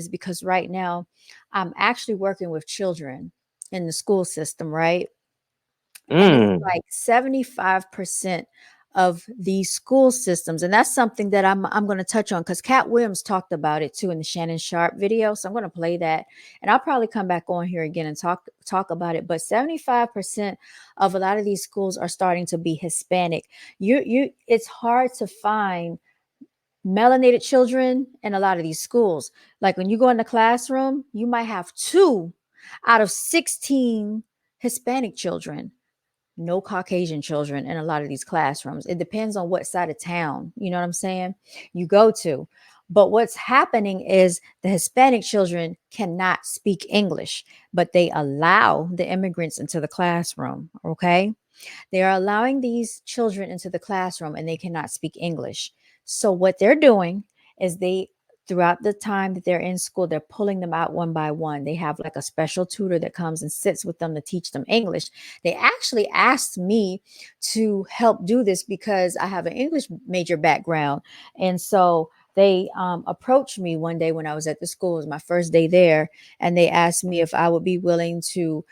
is because right now I'm actually working with children in the school system, right? And it's Mm. like 75% of these school systems. And that's something that I'm going to touch on because Cat Williams talked about it too in the Shannon Sharp video. So I'm going to play that and I'll probably come back on here again and talk about it. But 75% of a lot of these schools are starting to be Hispanic. It's hard to find melanated children in a lot of these schools. Like when you go in the classroom, you might have 2 out of 16 Hispanic children, no Caucasian children in a lot of these classrooms. It depends on what side of town, you know what I'm saying, you go to. But what's happening is the Hispanic children cannot speak English, but they allow the immigrants into the classroom. Okay. They are allowing these children into the classroom and they cannot speak English. So what they're doing is throughout the time that they're in school, they're pulling them out one by one. They have like a special tutor that comes and sits with them to teach them English. They actually asked me to help do this because I have an English major background. And so they approached me one day when I was at the school. It was my first day there. And they asked me if I would be willing to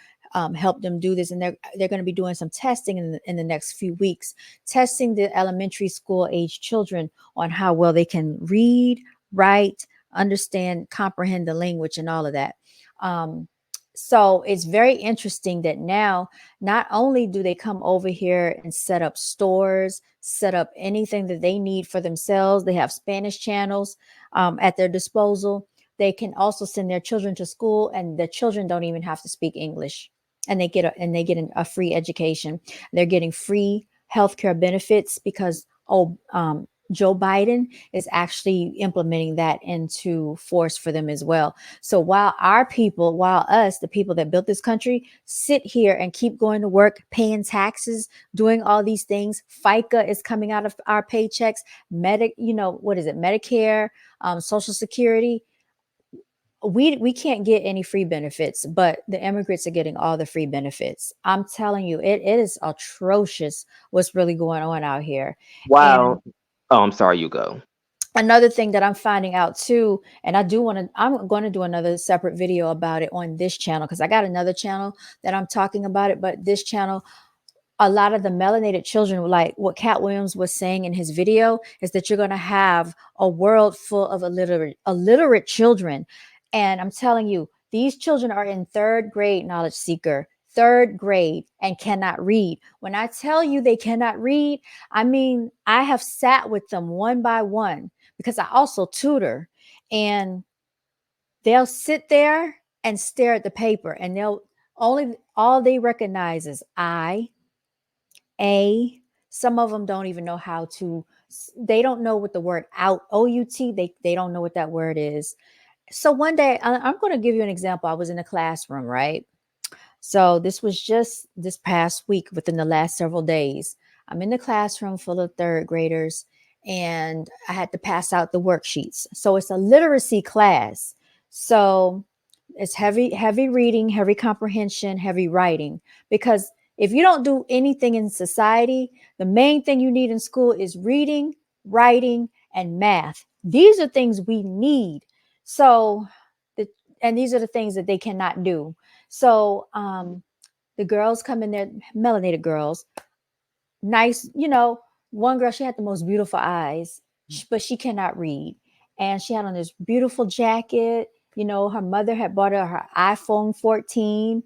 help them do this. And they're going to be doing some testing in the next few weeks, testing the elementary school age children on how well they can read, write, understand, comprehend the language and all of that. Um, so it's very interesting that now not only do they come over here and set up stores, set up anything that they need for themselves, they have Spanish channels at their disposal. They can also send their children to school, and the children don't even have to speak English, and they get a free education. They're getting free healthcare benefits because Joe Biden is actually implementing that into force for them as well. So while us, the people that built this country, sit here and keep going to work, paying taxes, doing all these things, FICA is coming out of our paychecks, what is it, Medicare, Social Security. We can't get any free benefits, but the immigrants are getting all the free benefits. I'm telling you, it is atrocious what's really going on out here. And Wow. Oh, I'm sorry, you go. another thing that I'm finding out too, and I'm going to do another separate video about it on this channel because I got another channel that I'm talking about it, but this channel, a lot of the melanated children, like what Cat Williams was saying in his video, is that you're going to have a world full of illiterate children. And I'm telling you, these children are in third grade, knowledge seeker, third grade, and cannot read. When I tell you they cannot read, I mean, I have sat with them one by one because I also tutor, and they'll sit there and stare at the paper, and all they recognize is A. Some of them don't even know how to, they don't know what the word out, they don't know what that word is. So one day, I'm going to give you an example. I was in a classroom, right? So this was just this past week, within the last several days. I'm in the classroom full of third graders, and I had to pass out the worksheets. So it's a literacy class. So it's heavy reading, heavy comprehension, heavy writing. Because if you don't do anything in society, the main thing you need in school is reading, writing, and math. These are things we need. So, and these are the things that they cannot do. So the girls come in there, melanated girls, nice, one girl, she had the most beautiful eyes, but she cannot read. And she had on this beautiful jacket. Her mother had bought her iPhone 14.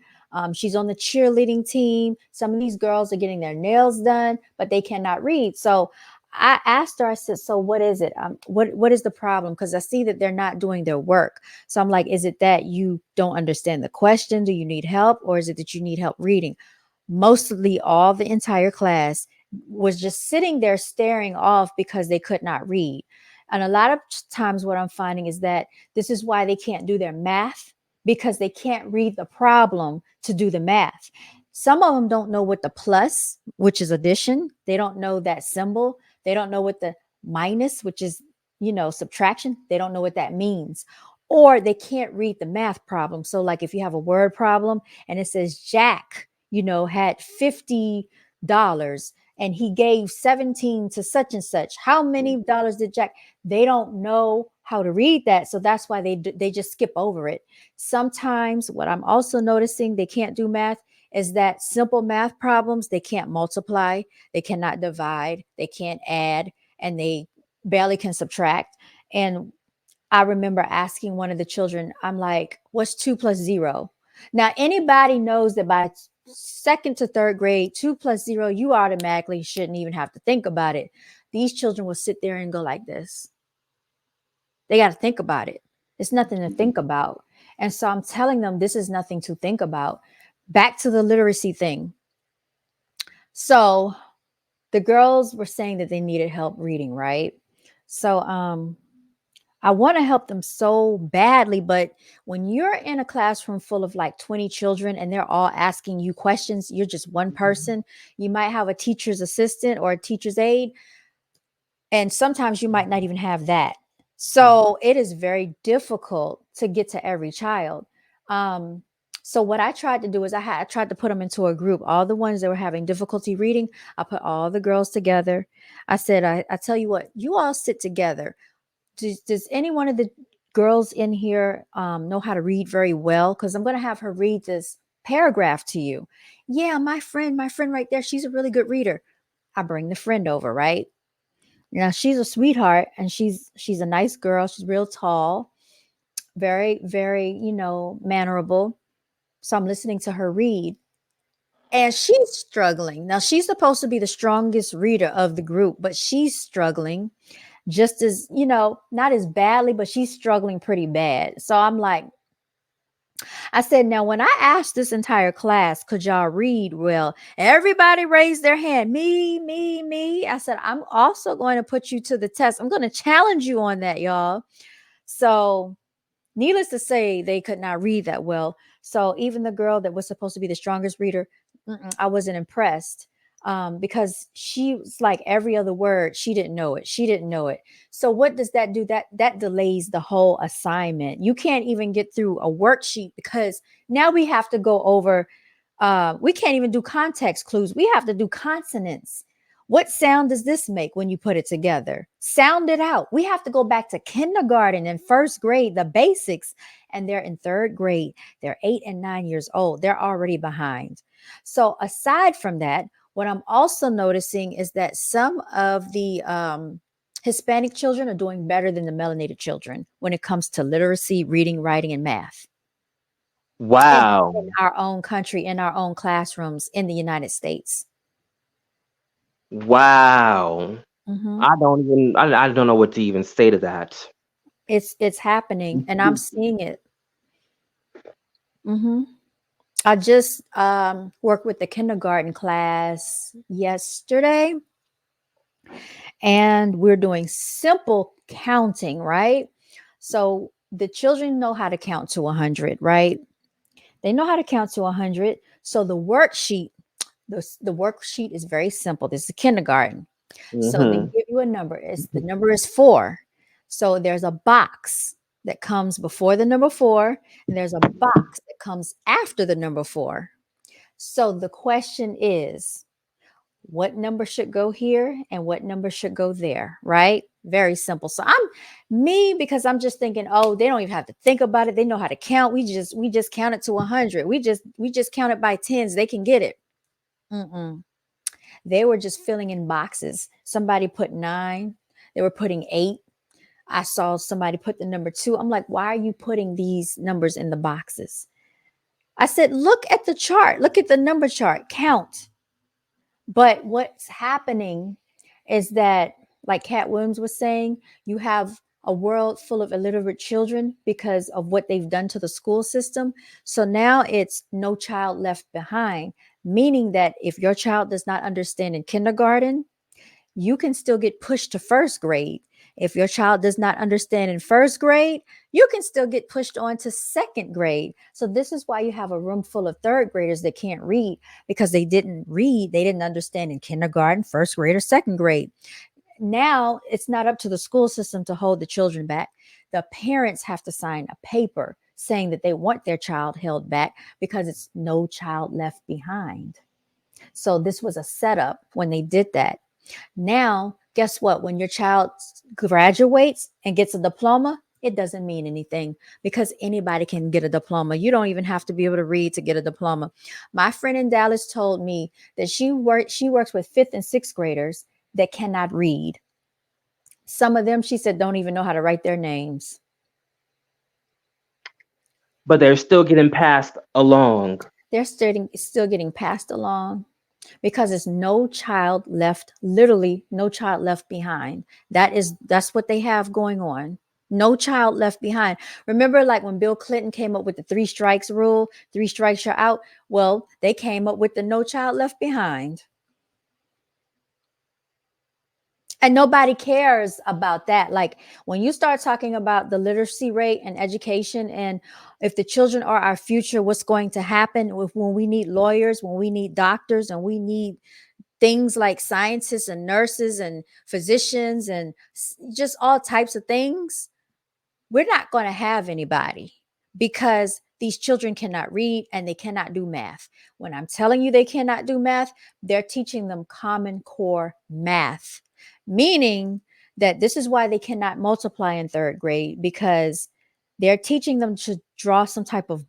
She's on the cheerleading team. Some of these girls are getting their nails done, but they cannot read. So I asked her, I said, so what is it? What is the problem? Because I see that they're not doing their work. So I'm like, is it that you don't understand the question? Do you need help? Or is it that you need help reading? Mostly all the entire class was just sitting there staring off because they could not read. And a lot of times what I'm finding is that this is why they can't do their math, because they can't read the problem to do the math. Some of them don't know what the plus, which is addition. They don't know that symbol. They don't know what the minus, which is, subtraction. They don't know what that means. Or they can't read the math problem. So like if you have a word problem and it says Jack, had $50 and he gave 17 to such and such. How many dollars did Jack? They don't know how to read that, so that's why they just skip over it. Sometimes what I'm also noticing they can't do math is that simple math problems, they can't multiply, they cannot divide, they can't add, and they barely can subtract. And I remember asking one of the children, I'm like, what's 2 plus 0? Now, anybody knows that by second to third grade, 2 plus 0, you automatically shouldn't even have to think about it. These children will sit there and go like this. They got to think about it. It's nothing to think about. And so I'm telling them this is nothing to think about. Back to the literacy thing. So the girls were saying that they needed help reading, right? So I want to help them so badly, but when you're in a classroom full of like 20 children and they're all asking you questions, you're just one person. You might have a teacher's assistant or a teacher's aide, and sometimes you might not even have that. So it is very difficult to get to every child. Um, so what I tried to do is I tried to put them into a group. All the ones that were having difficulty reading, I put all the girls together. I said, I tell you what, you all sit together. Does any one of the girls in here know how to read very well? Because I'm going to have her read this paragraph to you. Yeah, my friend right there, she's a really good reader. I bring the friend over, right? Now she's a sweetheart and she's a nice girl. She's real tall, very, very, mannerable. So I'm listening to her read. And she's struggling. Now she's supposed to be the strongest reader of the group, but she's struggling just as, not as badly, but she's struggling pretty bad. So I'm like, I said, now when I asked this entire class, could y'all read? Well, everybody raised their hand. Me, me, me. I said, I'm also going to put you to the test. I'm going to challenge you on that, y'all. So needless to say, they could not read that well. So even the girl that was supposed to be the strongest reader, I wasn't impressed, because she was like every other word. She didn't know it. She didn't know it. So what does that do? That delays the whole assignment. You can't even get through a worksheet because now we have to go over. We can't even do context clues. We have to do consonants. What sound does this make when you put it together? Sound it out. We have to go back to kindergarten and first grade, the basics, and they're in third grade. They're 8 and 9 years old. They're already behind. So aside from that, what I'm also noticing is that some of the Hispanic children are doing better than the melanated children when it comes to literacy, reading, writing, and math in Wow. our own country, in our own classrooms in the United States. Wow. Mhm. I don't know what to even say to that. It's happening, and I'm seeing it. Hmm. I just worked with the kindergarten class yesterday, and we're doing simple counting, right? So the children know how to count to 100, right? They know how to count to 100. So the worksheet is very simple. This is kindergarten. So they Mhm. give you a number. The number is 4. So there's a box that comes before the number 4, and there's a box that comes after the number 4. So the question is, what number should go here and what number should go there, right? Very simple. So I'm me because I'm just thinking, oh, they don't even have to think about it. They know how to count. We just count it to 100. We just count it by tens. They can get it. Mm-mm. They were just filling in boxes. Somebody put 9. They were putting 8. I saw somebody put the number 2. I'm like, why are you putting these numbers in the boxes? I said, look at the chart. Look at the number chart. Count. But what's happening is that, like Cat Williams was saying, you have a world full of illiterate children because of what they've done to the school system. So now it's no child left behind, meaning that if your child does not understand in kindergarten, you can still get pushed to first grade. If your child does not understand in first grade, you can still get pushed on to second grade. So this is why you have a room full of third graders that can't read because they didn't read, they didn't understand in kindergarten, first grade, or second grade. Now it's not up to the school system to hold the children back. The parents have to sign a paper saying that they want their child held back because it's no child left behind. So this was a setup when they did that. Now, guess what? When your child graduates and gets a diploma, it doesn't mean anything because anybody can get a diploma. You don't even have to be able to read to get a diploma. My friend in Dallas told me that she works with 5th and 6th graders that cannot read. Some of them, she said, don't even know how to write their names. But they're still getting passed along. They're still getting passed along because there's no child left, literally no child left behind. That's what they have going on. No child left behind. Remember, like when Bill Clinton came up with the 3 strikes rule, 3 strikes you're out. Well, they came up with the no child left behind. And nobody cares about that. Like when you start talking about the literacy rate and education, and if the children are our future, what's going to happen when we need lawyers, when we need doctors, and we need things like scientists and nurses and physicians and just all types of things, we're not going to have anybody because these children cannot read and they cannot do math. When I'm telling you they cannot do math, they're teaching them Common Core math, meaning that this is why they cannot multiply in 3rd grade, because they're teaching them to draw some type of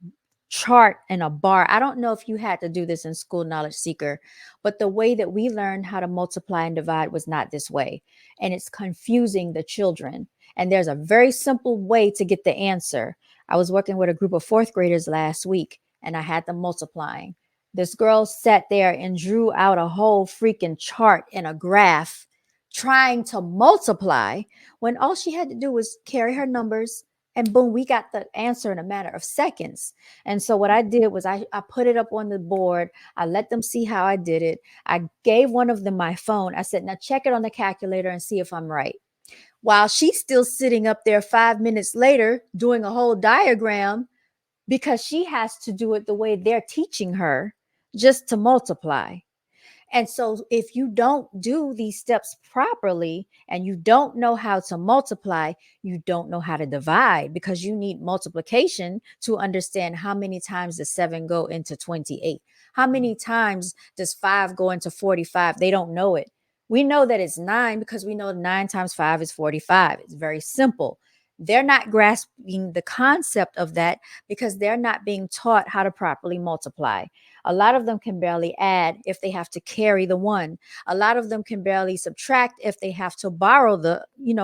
chart and a bar. I don't know if you had to do this in school, Knowledge Seeker, but the way that we learned how to multiply and divide was not this way. And it's confusing the children. And there's a very simple way to get the answer. I was working with a group of 4th graders last week and I had them multiplying. This girl sat there and drew out a whole freaking chart and a graph trying to multiply when all she had to do was carry her numbers and boom, we got the answer in a matter of seconds. And so what I did was I put it up on the board. I let them see how I did it. I gave one of them my phone. I said, now check it on the calculator and see if I'm right. While she's still sitting up there 5 minutes later doing a whole diagram because she has to do it the way they're teaching her just to multiply. And so if you don't do these steps properly and you don't know how to multiply, you don't know how to divide, because you need multiplication to understand how many times does 7 go into 28. How many times does 5 go into 45? They don't know it. We know that it's 9 because we know 9 times 5 is 45. It's very simple. They're not grasping the concept of that because they're not being taught how to properly multiply. A lot of them can barely add if they have to carry the 1. A lot of them can barely subtract if they have to borrow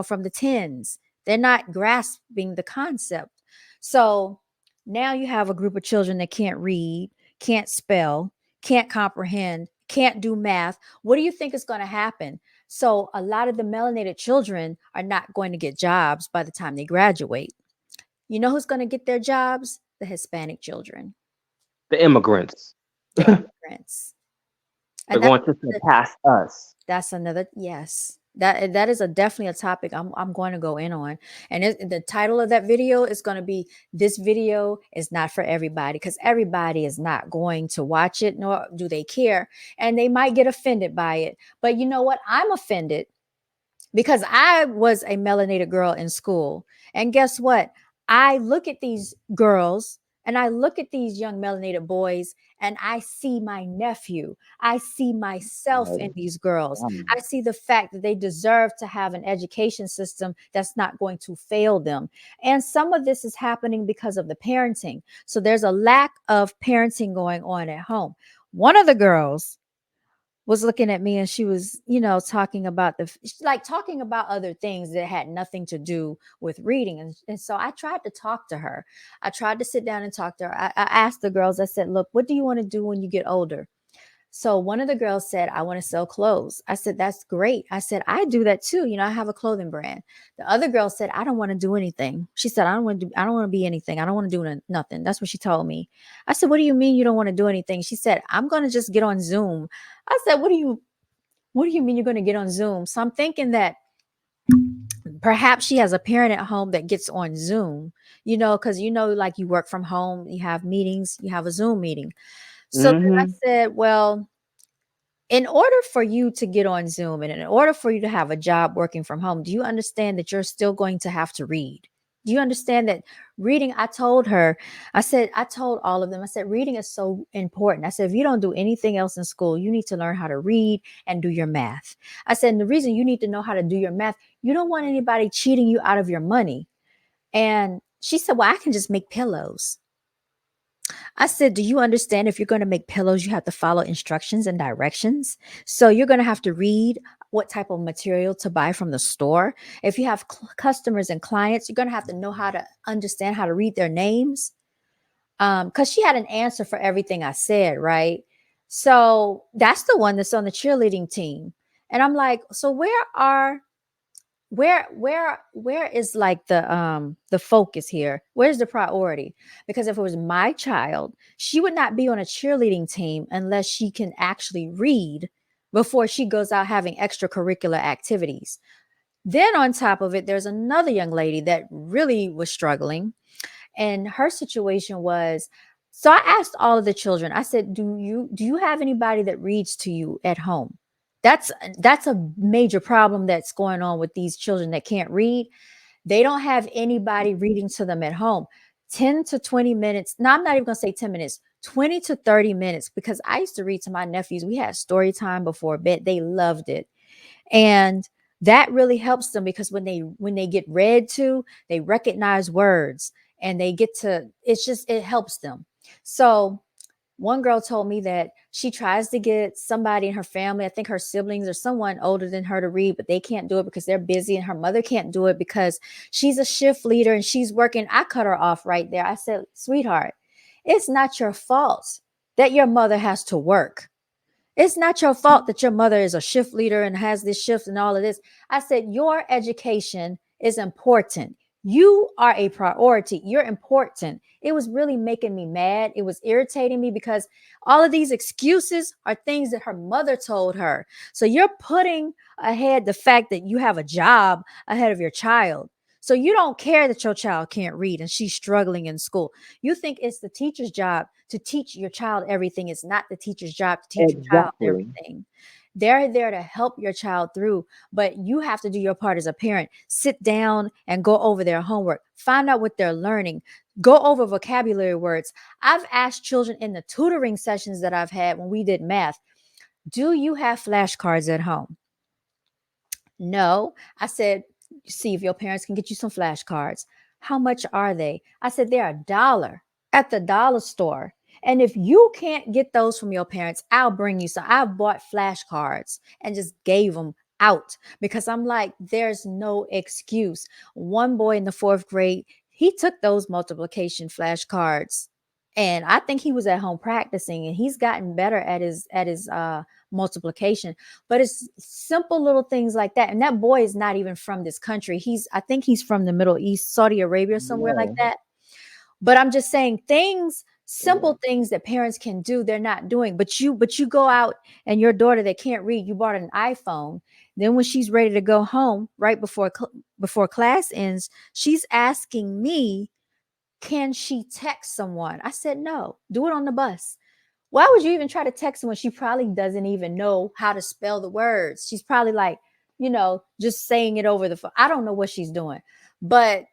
from the tens. They're not grasping the concept. So now you have a group of children that can't read, can't spell, can't comprehend, can't do math. What do you think is going to happen? So a lot of the melanated children are not going to get jobs by the time they graduate. You know who's going to get their jobs? The Hispanic children, The immigrants. the immigrants. They're And that's going to surpass us. another, yes. That is definitely a topic I'm going to go in on. And the title of that video is going to be, this video is not for everybody, because everybody is not going to watch it, nor do they care. And they might get offended by it. But you know what? I'm offended because I was a melanated girl in school. And guess what? I look at these girls and I look at these young melanated boys and I see my nephew. I see myself in these girls. I see the fact that they deserve to have an education system that's not going to fail them. And some of this is happening because of the parenting. So there's a lack of parenting going on at home. One of the girls was looking at me and she was, talking about talking about other things that had nothing to do with reading. And so I tried to talk to her. I tried to sit down and talk to her. I asked the girls, I said, look, what do you want to do when you get older? So one of the girls said, I want to sell clothes. I said, that's great. I said, I do that too. I have a clothing brand. The other girl said, I don't want to do anything. She said, I don't want to be anything. I don't want to do nothing. That's what she told me. I said, what do you mean you don't want to do anything? She said, I'm going to just get on Zoom. I said, what do you mean you're going to get on Zoom? So I'm thinking that perhaps she has a parent at home that gets on Zoom, because, like you work from home, you have meetings, you have a Zoom meeting. So then I said, well, in order for you to get on Zoom and in order for you to have a job working from home, do you understand that you're still going to have to read? Do you understand that reading? I told her, I told all of them, I said, reading is so important. I said, if you don't do anything else in school, you need to learn how to read and do your math. I said, and the reason you need to know how to do your math, you don't want anybody cheating you out of your money. And she said, well, I can just make pillows. I said, do you understand if you're going to make pillows, you have to follow instructions and directions? So you're going to have to read what type of material to buy from the store. If you have customers and clients, you're going to have to know how to understand how to read their names. Because she had an answer for everything I said, right? So that's the one that's on the cheerleading team. And I'm like, so where is like the focus here? Where's the priority? Because if it was my child, she would not be on a cheerleading team unless she can actually read before she goes out having extracurricular activities. Then on top of it, there's another young lady that really was struggling, and her situation was, so I asked all of the children, I said, do you have anybody that reads to you at home? That's a major problem that's going on with these children that can't read. They don't have anybody reading to them at home. 10 to 20 minutes. No, I'm not even going to say 10 minutes, 20 to 30 minutes, because I used to read to my nephews. We had story time before bed. They loved it. And that really helps them, because when they get read to, they recognize words and they get to, it helps them. So one girl told me that she tries to get somebody in her family, I think her siblings or someone older than her, to read, but they can't do it because they're busy, and her mother can't do it because she's a shift leader and she's working. I cut her off right there. I said, sweetheart, it's not your fault that your mother has to work. It's not your fault that your mother is a shift leader and has this shift and all of this. I said, your education is important. You are a priority. You're important. It was really making me mad. It was irritating me because all of these excuses are things that her mother told her. So you're putting ahead the fact that you have a job ahead of your child. So you don't care that your child can't read and she's struggling in school. You think it's the teacher's job to teach your child everything. It's not the teacher's job to teach your child Exactly. everything. They're there to help your child through, but you have to do your part as a parent. Sit down and go over their homework. Find out what they're learning. Go over vocabulary words. I've asked children in the tutoring sessions that I've had when we did math, do you have flashcards at home? No. I said, see if your parents can get you some flashcards. How much are they? I said, they're $1 at the dollar store. And if you can't get those from your parents, I'll bring you. So I bought flashcards and just gave them out, because I'm like, there's no excuse. One boy in the fourth grade, he took those multiplication flashcards, and I think he was at home practicing, and he's gotten better at his multiplication. But it's simple little things like that. And that boy is not even from this country. I think he's from the Middle East, Saudi Arabia, somewhere like Yeah. that. But I'm just saying, simple things that parents can do, they're not doing. But you go out, and your daughter that can't read, you bought an iPhone. Then when she's ready to go home, right before class ends, she's asking me, can she text someone? I said, no, do it on the bus. Why would you even try to text someone? She probably doesn't even know how to spell the words. She's probably like, just saying it over the phone. I don't know what she's doing. But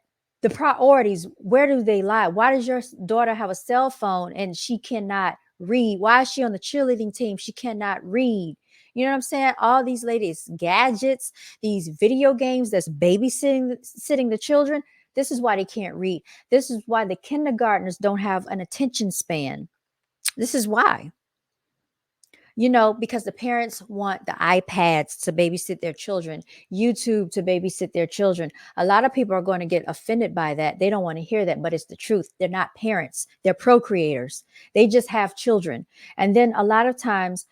the priorities, where do they lie? Why does your daughter have a cell phone and she cannot read? Why is she on the cheerleading team? She cannot read. You know what I'm saying? All these ladies, gadgets, these video games that's babysitting the children. This is why they can't read. This is why the kindergartners don't have an attention span. This is why. Because the parents want the iPads to babysit their children, YouTube to babysit their children. A lot of people are going to get offended by that. They don't want to hear that, but it's the truth. They're not parents, they're procreators. They just have children. And then a lot of times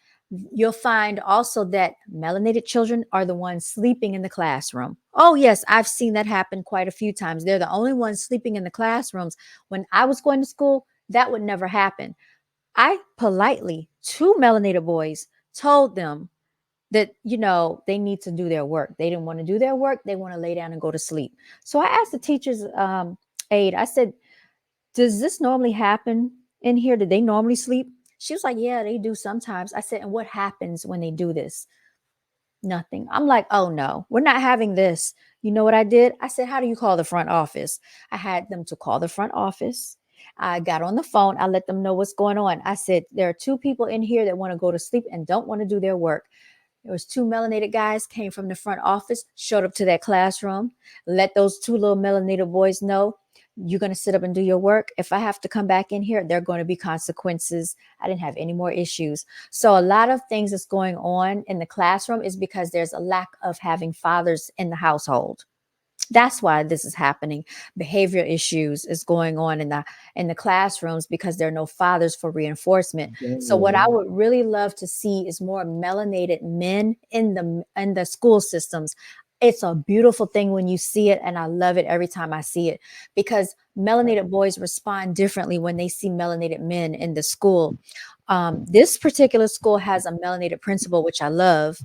you'll find also that melanated children are the ones sleeping in the classroom. Oh, yes, I've seen that happen quite a few times. They're the only ones sleeping in the classrooms. When I was going to school, that would never happen. I politely, two melanated boys, told them that, they need to do their work. They didn't want to do their work. They want to lay down and go to sleep. So I asked the teacher's aide, I said, does this normally happen in here? Do they normally sleep? She was like, yeah, they do sometimes. I said, and what happens when they do this? Nothing. I'm like, oh no, we're not having this. You know what I did? I said, how do you call the front office? I had them to call the front office. I got on the phone. I let them know what's going on. I said, there are two people in here that want to go to sleep and don't want to do their work. There was two melanated guys came from the front office, showed up to that classroom, let those two little melanated boys know you're going to sit up and do your work. If I have to come back in here, there are going to be consequences. I didn't have any more issues. So a lot of things that's going on in the classroom is because there's a lack of having fathers in the household. That's why this is happening. Behavior issues is going on in the classrooms because there are no fathers for reinforcement. So what I Dang. would really love to see is more melanated men in the school systems. It's a beautiful thing when you see it, and I love it every time I see it, because melanated boys respond differently when they see melanated men in the school. This particular school has a melanated principal, which I love,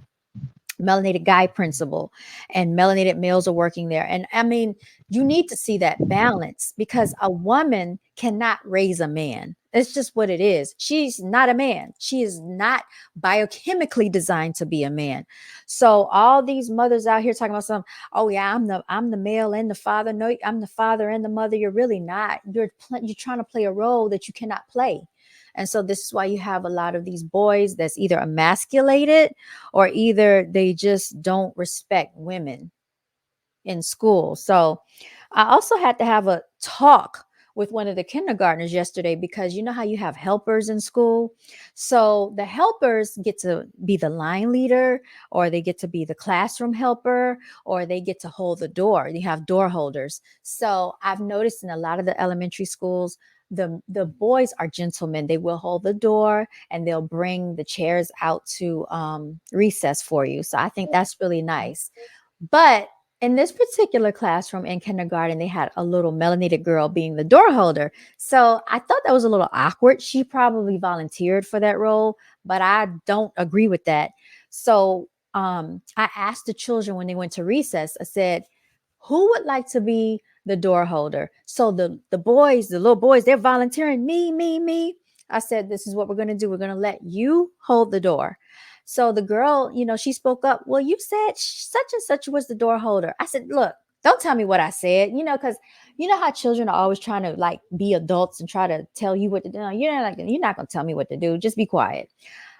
melanated guy principal, and melanated males are working there. And I mean, you need to see that balance, because a woman cannot raise a man. It's just what it is. She's not a man. She is not biochemically designed to be a man. So all these mothers out here talking about some, oh yeah, I'm the male and the father. No, I'm the father and the mother. You're really not. You're trying to play a role that you cannot play. And so this is why you have a lot of these boys that's either emasculated or either they just don't respect women in school. So I also had to have a talk with one of the kindergartners yesterday, because you know how you have helpers in school. So the helpers get to be the line leader, or they get to be the classroom helper, or they get to hold the door. You have door holders. So I've noticed in a lot of the elementary schools, the boys are gentlemen. They will hold the door and they'll bring the chairs out to recess for you. So I think that's really nice. But in this particular classroom in kindergarten, they had a little melanated girl being the door holder. So I thought that was a little awkward. She probably volunteered for that role, but I don't agree with that. So I asked the children when they went to recess, I said, who would like to be the door holder? So the boys, the little boys, they're volunteering, me. I said, this is what we're going to do. We're going to let you hold the door. So the girl, she spoke up. Well, you said such and such was the door holder. I said, look, don't tell me what I said, because you know how children are always trying to like be adults and try to tell you what to do. You're not going to tell me what to do. Just be quiet.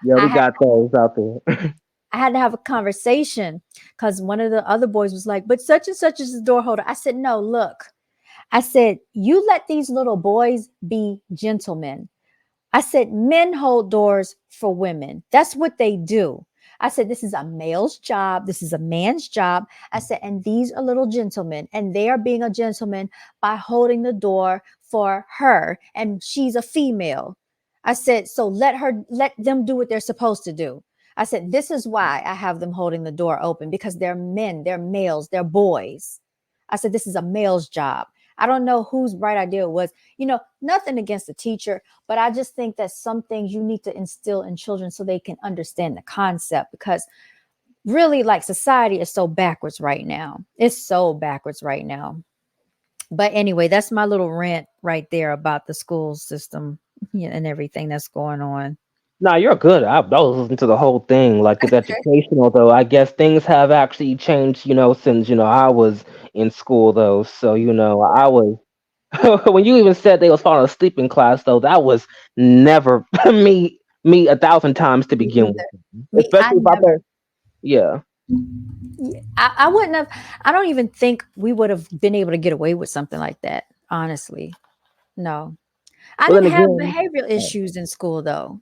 Yeah, I we had got those out there. I had to have a conversation, because one of the other boys was like, but such and such is the door holder. I said, no, look, I said, you let these little boys be gentlemen. I said, men hold doors for women. That's what they do. I said, this is a male's job. This is a man's job. I said, and these are little gentlemen, and they are being a gentleman by holding the door for her. And she's a female. I said, so let them do what they're supposed to do. I said, this is why I have them holding the door open, because they're men, they're males, they're boys. I said, this is a male's job. I don't know whose bright idea it was. Nothing against the teacher, but I just think that some things you need to instill in children so they can understand the concept, because really, like, society is so backwards right now. It's so backwards right now. But anyway, that's my little rant right there about the school system, and everything that's going on. Nah, you're good. I was listening to the whole thing. Like it's educational, though. I guess things have actually changed, since I was in school, though. So I was when you even said they was falling asleep in class, though. That was never me 1,000 times to Me begin either. with. I Especially if I never. yeah. I wouldn't have. I don't even think we would have been able to get away with something like that. Honestly, no. I But then didn't have again, behavioral issues in school, though.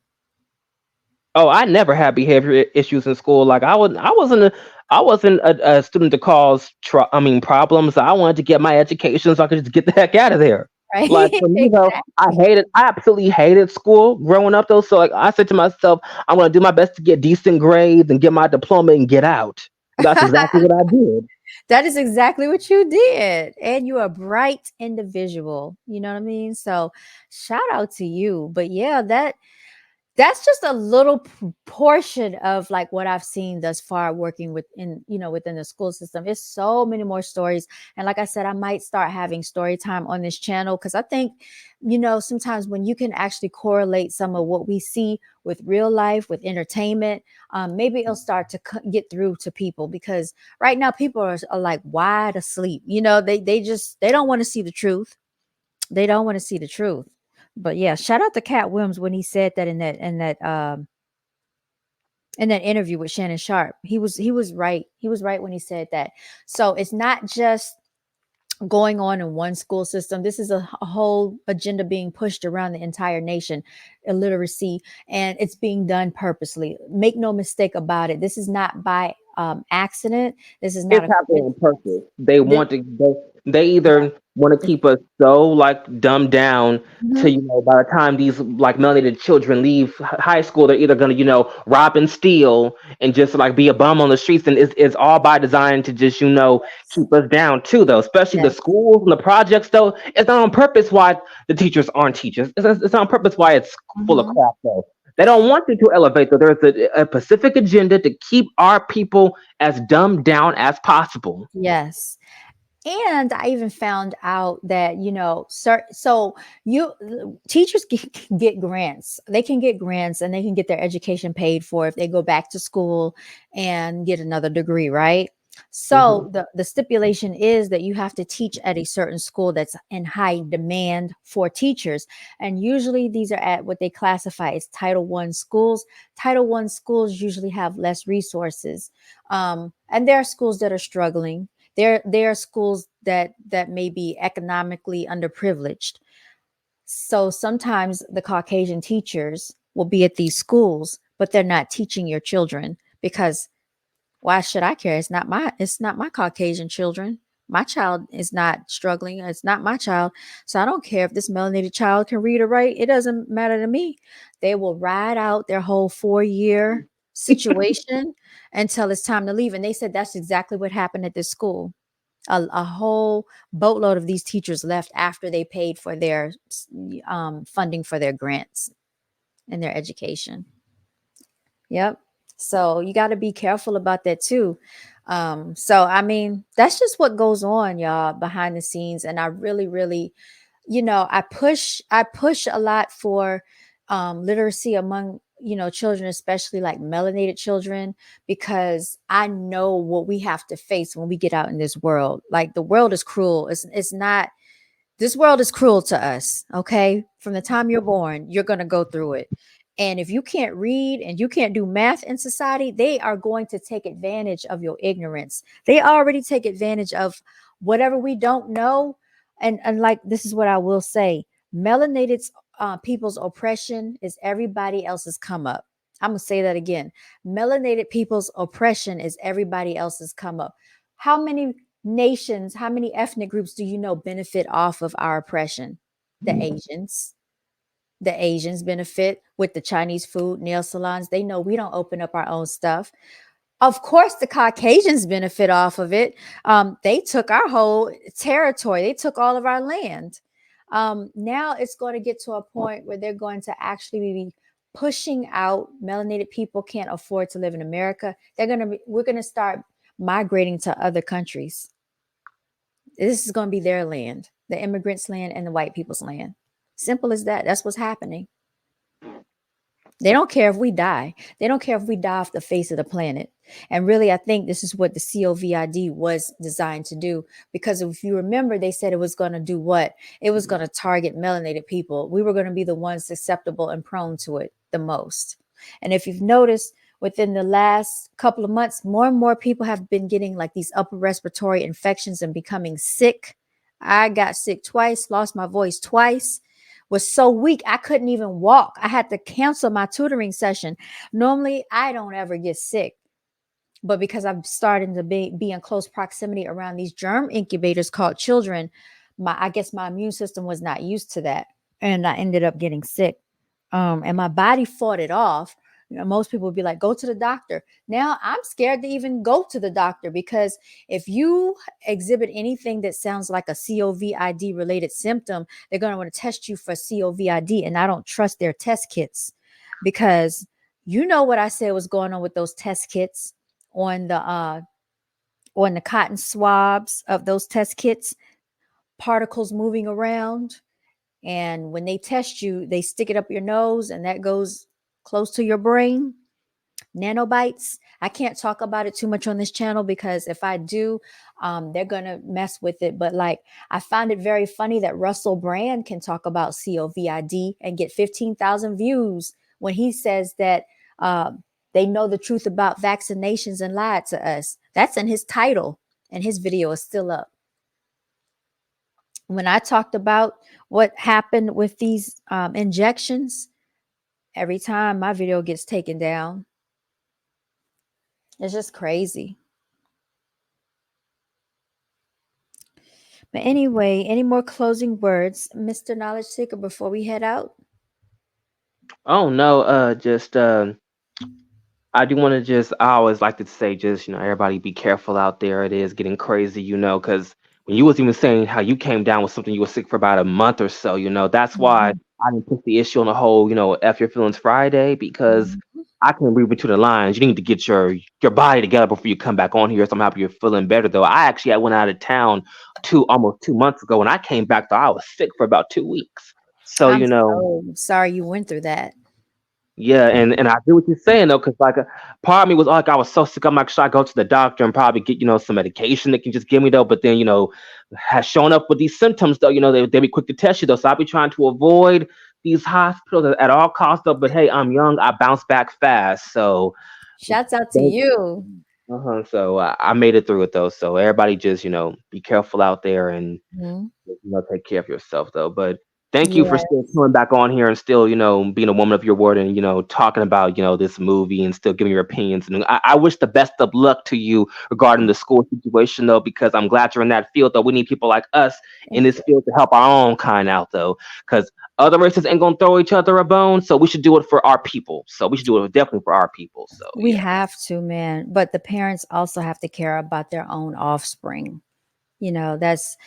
oh, I never had behavior issues in school. Like I wasn't a student to cause problems. I wanted to get my education so I could just get the heck out of there. Right? Like for me though, Exactly. I absolutely hated school growing up though. So like I said to myself, I'm gonna do my best to get decent grades and get my diploma and get out. And that's exactly what I did. That is exactly what you did. And you're a bright individual. You know what I mean? So shout out to you. But yeah, that's just a little portion of like what I've seen thus far working within, within the school system. It's so many more stories. And like I said, I might start having story time on this channel because I think, sometimes when you can actually correlate some of what we see with real life, with entertainment, maybe it'll start to get through to people because right now people are like wide asleep. They don't want to see the truth. They don't want to see the truth. But yeah, shout out to Cat Williams when he said that in that interview with Shannon Sharp. He was right. He was right when he said that. So it's not just going on in one school system. This is a whole agenda being pushed around the entire nation, illiteracy, and it's being done purposely. Make no mistake about it. This is not by accident. This is not It's a happening on coincidence. purpose. They This, want to. They yeah. either want to keep us so like dumbed down to, Mhm. by the time these like melanated children leave high school, they're either gonna rob and steal and just like be a bum on the streets, and it's all by design to just Yes. keep us down too. Though, especially the Yes. schools and the projects, though, it's not on purpose why the teachers aren't teachers. It's not on purpose why it's full of Mhm. crap though. They don't want you to elevate though. There's a specific agenda to keep our people as dumbed down as possible. Yes. And I even found out that, so you teachers get grants. They can get grants and they can get their education paid for if they go back to school and get another degree, right? Hmm. So the stipulation is that you have to teach at a certain school that's in high demand for teachers. And usually these are at what they classify as Title I schools. Title I schools usually have less resources. And there are schools that are struggling. There are schools that may be economically underprivileged. So sometimes the Caucasian teachers will be at these schools, but they're not teaching your children because why should I care? It's not my Caucasian children. My child is not struggling. It's not my child. So I don't care if this melanated child can read or write. It doesn't matter to me. They will ride out their whole 4-year situation until it's time to leave. And they said that's exactly what happened at this school. A whole boatload of these teachers left after they paid for their funding for their grants and their education. Yep. So you got to be careful about that too. So I mean, that's just what goes on, y'all, behind the scenes. And I really, really, I push a lot for literacy among children, especially like melanated children, because I know what we have to face when we get out in this world. Like the world is cruel. It's not, this world is cruel to us. Okay, from the time you're born you're going to go through it, and if you can't read and you can't do math in society, they are going to take advantage of your ignorance. They already take advantage of whatever we don't know. And like, this is what I will say: melanated people's oppression is everybody else's come up. I'm gonna say that again: melanated people's oppression is everybody else's come up. How many nations, how many ethnic groups do you know benefit off of our oppression? The Asians. The Asians benefit with the Chinese food, nail salons. They know we don't open up our own stuff. Of course, the Caucasians benefit off of it. They took our whole territory, they took all of our land. Now it's going to get to a point where they're going to actually be pushing out melanated people can't afford to live in America. We're going to start migrating to other countries. This is going to be their land, the immigrants' land and the white people's land. Simple as that. That's what's happening. They don't care if we die. They don't care if we die off the face of the planet. And really, I think this is what the COVID was designed to do. Because if you remember, they said it was going to do what? It was going to target melanated people. We were going to be the ones susceptible and prone to it the most. And if you've noticed, within the last couple of months, more and more people have been getting like these upper respiratory infections and becoming sick. I got sick twice, lost my voice twice, was so weak I couldn't even walk. I had to cancel my tutoring session. Normally, I don't ever get sick, but because I'm starting to be in close proximity around these germ incubators called children, I guess my immune system was not used to that, and I ended up getting sick. And my body fought it off. Most people would be like, go to the doctor. Now I'm scared to even go to the doctor, because if you exhibit anything that sounds like a COVID related symptom, they're going to want to test you for COVID. And I don't trust their test kits. because you know what I said was going on with those test kits on the cotton swabs of those test kits, particles moving around. And when they test you, they stick it up your nose and that goes close to your brain. Nanobites. I can't talk about it too much on this channel because if I do, they're gonna mess with it. But like, I found it very funny that Russell Brand can talk about COVID and get 15,000 views when he says that uh, they know the truth about vaccinations and lied to us. That's in his title, and his video is still up. When I talked about what happened with these injections, every time my video gets taken down. It's just crazy. But anyway, any more closing words, Mr. Knowledge Seeker, before we head out? Oh no, just I do want to just, I always like to say, just, everybody be careful out there. It is getting crazy, because when you was even saying how you came down with something, you were sick for about a month or so, that's why Mhm, I didn't put the issue on the whole, F your feelings Friday, because mhm. I can read between the lines. You need to get your body together before you come back on here. So I'm happy you're feeling better though. I went out of town almost 2 months ago. When I came back though, I was sick for about 2 weeks. So, I'm so sorry you went through that. yeah, and I do what you're saying though, because like part of me was like, I was so sick. I'm like, should I go to the doctor and probably get some medication they can just give me though? But then has shown up with these symptoms though. They be quick to test you though. So I be trying to avoid these hospitals at all costs though. But hey, I'm young. I bounce back fast. So Shouts out to you. so I made it through it though. So everybody just be careful out there and Mhm. take care of yourself though. But thank you for Yeah, still coming back on here and still, being a woman of your word and, talking about, this movie and still giving your opinions. And I wish the best of luck to you regarding the school situation though, because I'm glad you're in that field though. We need people like us in thank this you. field to help our own kind out though, because other races ain't gonna throw each other a bone. So we should do it for our people. So we should do it definitely for our people. So We yeah. have to, man. But the parents also have to care about their own offspring. That's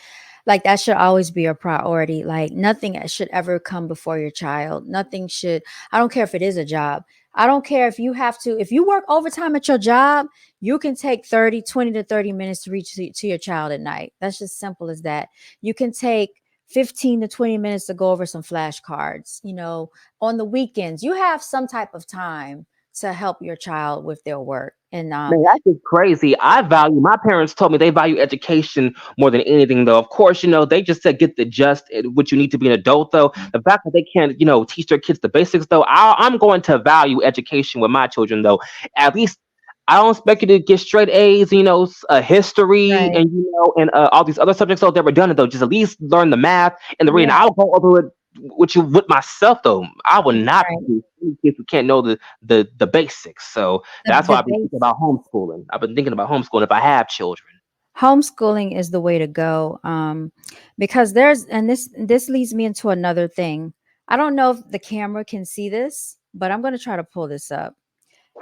like that should always be a priority. Like nothing should ever come before your child. Nothing should, I don't care if it is a job. I don't care if if you work overtime at your job, you can take 20 to 30 minutes to reach to your child at night. That's just simple as that. You can take 15 to 20 minutes to go over some flashcards. On the weekends, you have some type of time to help your child with their work. And Man, that's just crazy. My parents told me they value education more than anything, though. Of course, they just said get the just what you need to be an adult, though. The fact that they can't, teach their kids the basics, though, I'm going to value education with my children, though. At least I don't expect you to get straight A's, history right, and all these other subjects, though, they're redundant, though. Just at least learn the math and the reading. yeah, I'll go over it with myself, though. I will not right. be kids who can't know the basics. So that's why The I've been thinking base about homeschooling. I've been thinking about homeschooling if I have children. homeschooling is the way to go, because this leads me into another thing. I don't know if the camera can see this, but I'm going to try to pull this up.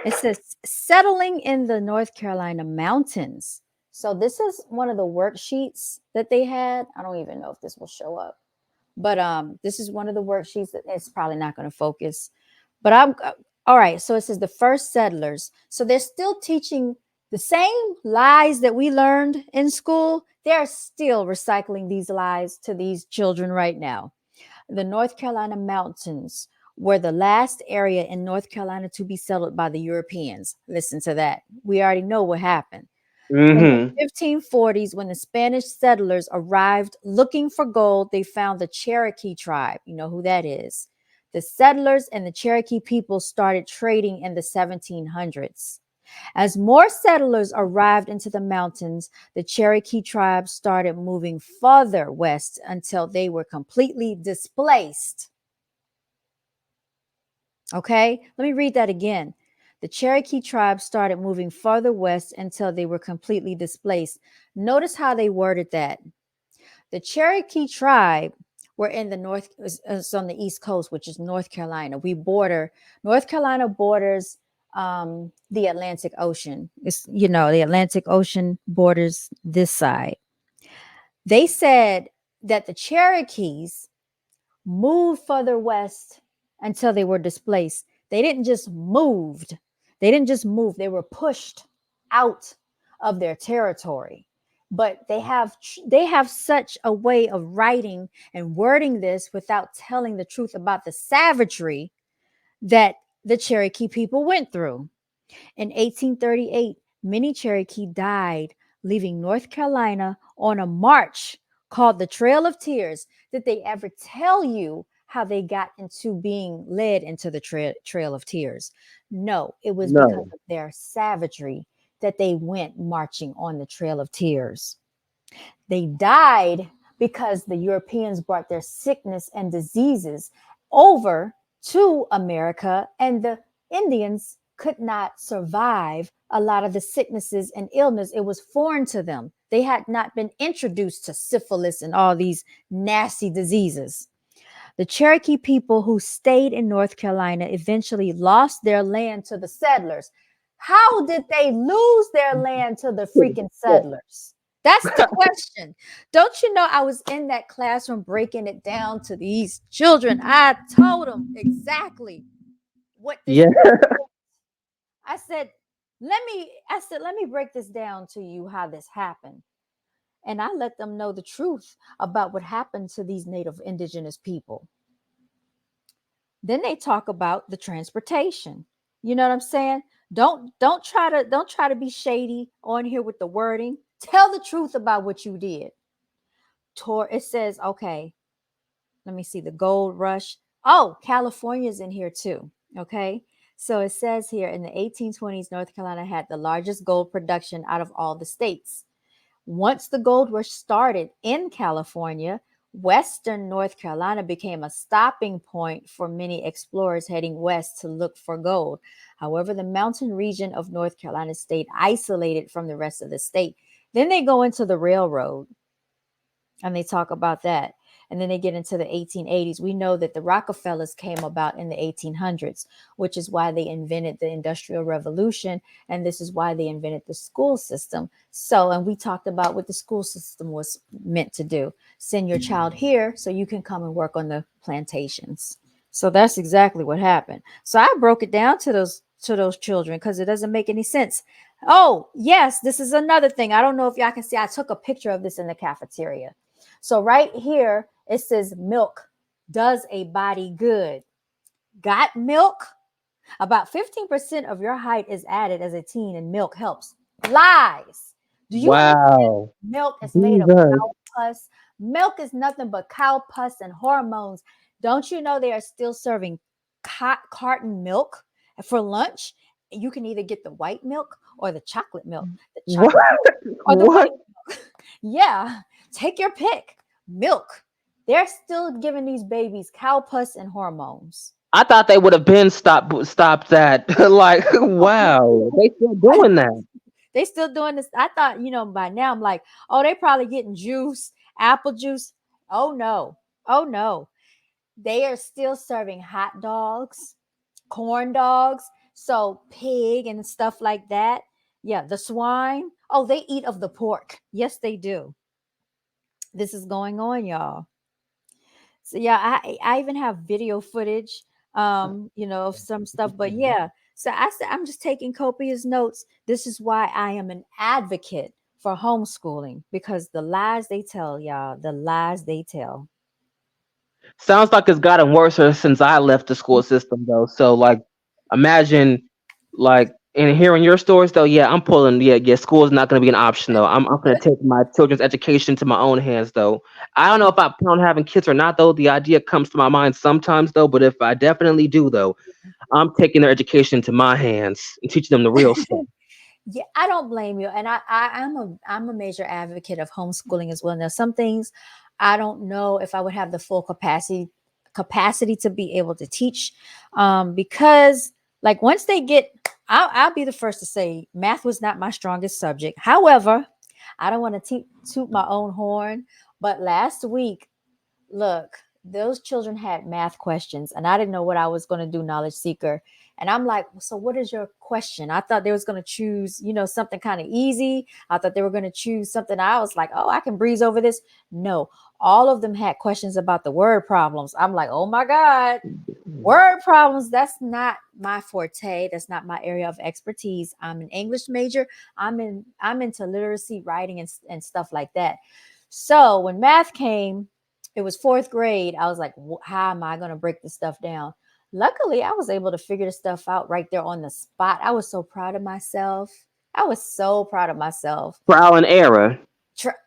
It says settling in the North Carolina mountains. So this is one of the worksheets that they had. I don't even know if this will show up, but this is one of the worksheets that it's probably not going to focus. But I'm all right. So it says the first settlers. So they're still teaching the same lies that we learned in school. They're still recycling these lies to these children right now. The North Carolina mountains were the last area in North Carolina to be settled by the Europeans. Listen to that. We already know what happened. In the Hmm. 1540s, when the Spanish settlers arrived looking for gold, they found the Cherokee tribe. You know who that is. The settlers and the Cherokee people started trading in the 1700s. As more settlers arrived into the mountains, the Cherokee tribe started moving further west until they were completely displaced. Okay, let me read that again. The Cherokee tribe started moving further west until they were completely displaced. Notice how they worded that. The Cherokee tribe were in the north, is on the east coast, which is North Carolina. North Carolina borders the Atlantic Ocean. The Atlantic Ocean borders this side. They said that the Cherokees moved further west until they were displaced. They didn't just moved. They didn't just move. They were pushed out of their territory. But they have such a way of writing and wording this without telling the truth about the savagery that the Cherokee people went through. In 1838, many Cherokee died, leaving North Carolina on a march called the Trail of Tears. Did they ever tell you how they got into being led into the Trail of Tears? No, it was because No. of their savagery that they went marching on the Trail of Tears. They died because the Europeans brought their sickness and diseases over to America, and the Indians could not survive a lot of the sicknesses and illness. It was foreign to them. They had not been introduced to syphilis and all these nasty diseases. The Cherokee people who stayed in North Carolina eventually lost their land to the settlers. How did they lose their land to the freaking settlers? That's the question. Don't you know I was in that classroom breaking it down to these children? I told them exactly what this Yeah. I said, let me break this down to you how this happened. And I let them know the truth about what happened to these native indigenous people. Then they talk about the transportation. You know what I'm saying? Don't try to be shady on here with the wording. Tell the truth about what you did. It says, okay, let me see the gold rush. Oh, California's in here too. Okay. So it says here in the 1820s, North Carolina had the largest gold production out of all the states. Once the gold rush started in California, Western North Carolina became a stopping point for many explorers heading west to look for gold. However, the mountain region of North Carolina stayed isolated from the rest of the state. Then they go into the railroad and they talk about that. And then they get into the 1880s. We know that the Rockefellers came about in the 1800s, which is why they invented the Industrial Revolution. And this is why they invented the school system. So, and we talked about what the school system was meant to do: send your child here so you can come and work on the plantations. So that's exactly what happened. So I broke it down to those children because it doesn't make any sense. Oh, yes, this is another thing. I don't know if y'all can see. I took a picture of this in the cafeteria. So right here, it says milk does a body good. Got milk? About 15% of your height is added as a teen, and milk helps. Lies. Do you understand Wow. milk is made of Jesus. cow pus? Milk is nothing but cow pus and hormones. Don't you know they are still serving carton milk for lunch? You can either get the white milk or the What? chocolate milk or the What? white milk. Yeah, take your pick. Milk. They're still giving these babies cow pus and hormones. I thought they would have been stopped that. Like, wow, they still doing that. They still doing this. I thought, by now I'm like, oh, they probably getting juice, apple juice. Oh no. Oh no. They are still serving hot dogs, corn dogs, so pig and stuff like that. Yeah, the swine. Oh, they eat of the pork. Yes, they do. This is going on, y'all. So yeah, I even have video footage, of some stuff. But yeah, so I said I'm just taking copious notes. This is why I am an advocate for homeschooling, because the lies they tell, y'all, the lies they tell. Sounds like it's gotten worse since I left the school system, though. So, like, imagine, like, and hearing your stories, though. Yeah, I'm pulling. Yeah, yeah. School is not going to be an option, though. I'm going to take my children's education to my own hands, though. I don't know if I plan on having kids or not, though. The idea comes to my mind sometimes, though. But if I definitely do, though, I'm taking their education to my hands and teaching them the real stuff. Yeah, I don't blame you, and I'm a major advocate of homeschooling as well. Now, some things I don't know if I would have the full capacity to be able to teach, because like once they get, I'll be the first to say math was not my strongest subject. However, I don't want to toot my own horn, but last week, look, those children had math questions, and I didn't know what I was going to do, knowledge seeker. And I'm like, so what is your question? I thought they was going to choose, something kind of easy. I thought they were going to choose something. I was like, oh, I can breeze over this. No, all of them had questions about the word problems. I'm like, oh my God. Word problems, that's not my forte. That's not my area of expertise. I'm an English major. I'm into literacy, writing, and stuff like that. So when math came, it was fourth grade. I was like, how am I going to break this stuff down? Luckily, I was able to figure the stuff out right there on the spot. I was so proud of myself. I was so proud of myself. Trial and error.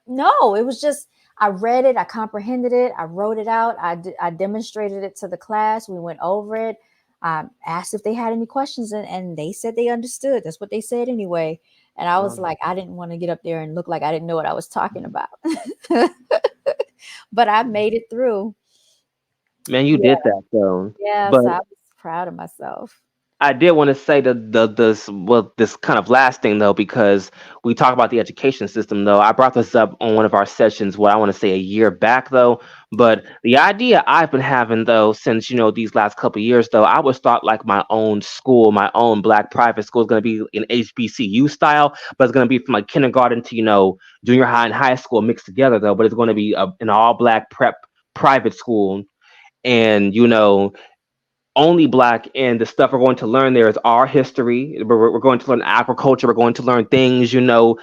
No, it was just I read it, I comprehended it, I wrote it out, I demonstrated it to the class. We went over it. I asked if they had any questions, and they said they understood. That's what they said anyway. And I was Um, like, I didn't want to get up there and look like I didn't know what I was talking about. But I made it through. Man, you Yeah, did that though. yeah. But So I was proud of myself. I did want to say this kind of last thing though, because we talk about the education system though. I brought this up on one of our sessions, what I want to say a year back though. But the idea I've been having though since these last couple of years though, I was thought like my own school, my own black private school is going to be an HBCU style, but it's going to be from like kindergarten to junior high and high school mixed together though. But it's going to be an all black prep private school, and only black, and the stuff we're going to learn there is our history. We're going to learn agriculture. We're going to learn things to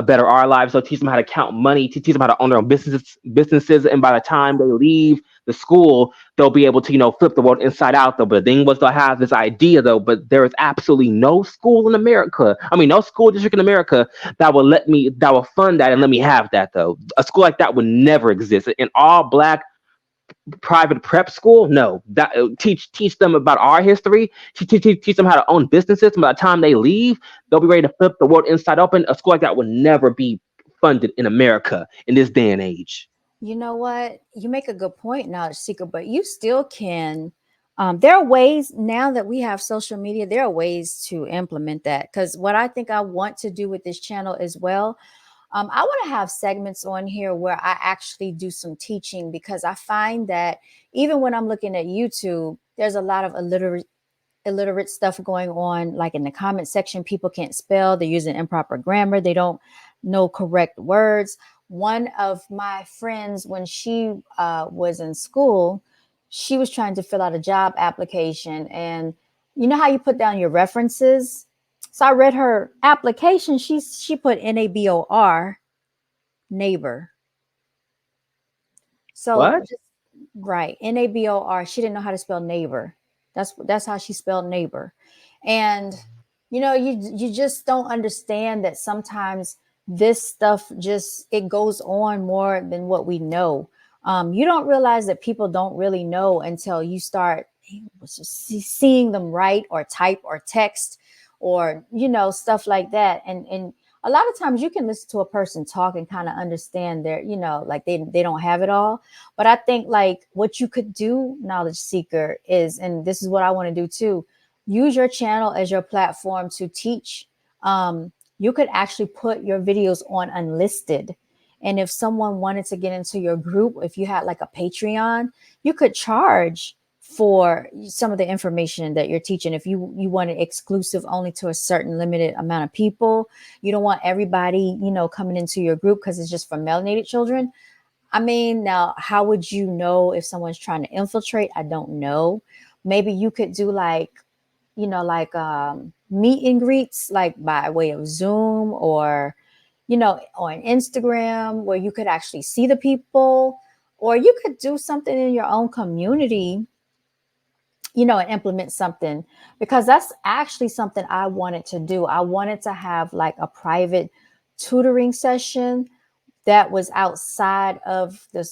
better our lives. So teach them how to count money, to teach them how to own their own businesses, and by the time they leave the school, they'll be able to flip the world inside out though. But the thing was, they'll have this idea though, but there is absolutely no school in America, I mean no school district in America, that will fund that and let me have that though. A school like that would never exist. An all black private prep school, no. That teach them about our history, teach them how to own businesses, and by the time they leave, they'll be ready to flip the world inside open. A school like that would never be funded in America in this day and age. You know what? You make a good point, knowledge seeker, but you still can. There are ways now that we have social media, there are ways to implement that. Because what I think I want to do with this channel as well, I want to have segments on here where I actually do some teaching, because I find that even when I'm looking at YouTube, there's a lot of illiterate stuff going on. Like in the comment section, people can't spell, they're using improper grammar, they don't know correct words. One of my friends, when she was in school, she was trying to fill out a job application, and you know how you put down your references. So I read her application. She put NABOR, neighbor. So What? just right, NABOR. She didn't know how to spell neighbor. That's how she spelled neighbor. And you just don't understand that sometimes this stuff just it goes on more than what we know. You don't realize that people don't really know until you start seeing them write or type or text, or stuff like that. And a lot of times you can listen to a person talk and kind of understand their, like they don't have it all. But I think like what you could do, knowledge seeker, is, and this is what I want to do too, use your channel as your platform to teach. You could actually put your videos on unlisted. And if someone wanted to get into your group, if you had like a Patreon, you could charge for some of the information that you're teaching. If you want it exclusive only to a certain limited amount of people, you don't want everybody, coming into your group because it's just for melanated children. I mean, now, how would you know if someone's trying to infiltrate? I don't know. Maybe you could do like, like meet and greets, like by way of Zoom, or, on Instagram, where you could actually see the people, or you could do something in your own community, and implement something, because that's actually something I wanted to do. I wanted to have like a private tutoring session that was outside of the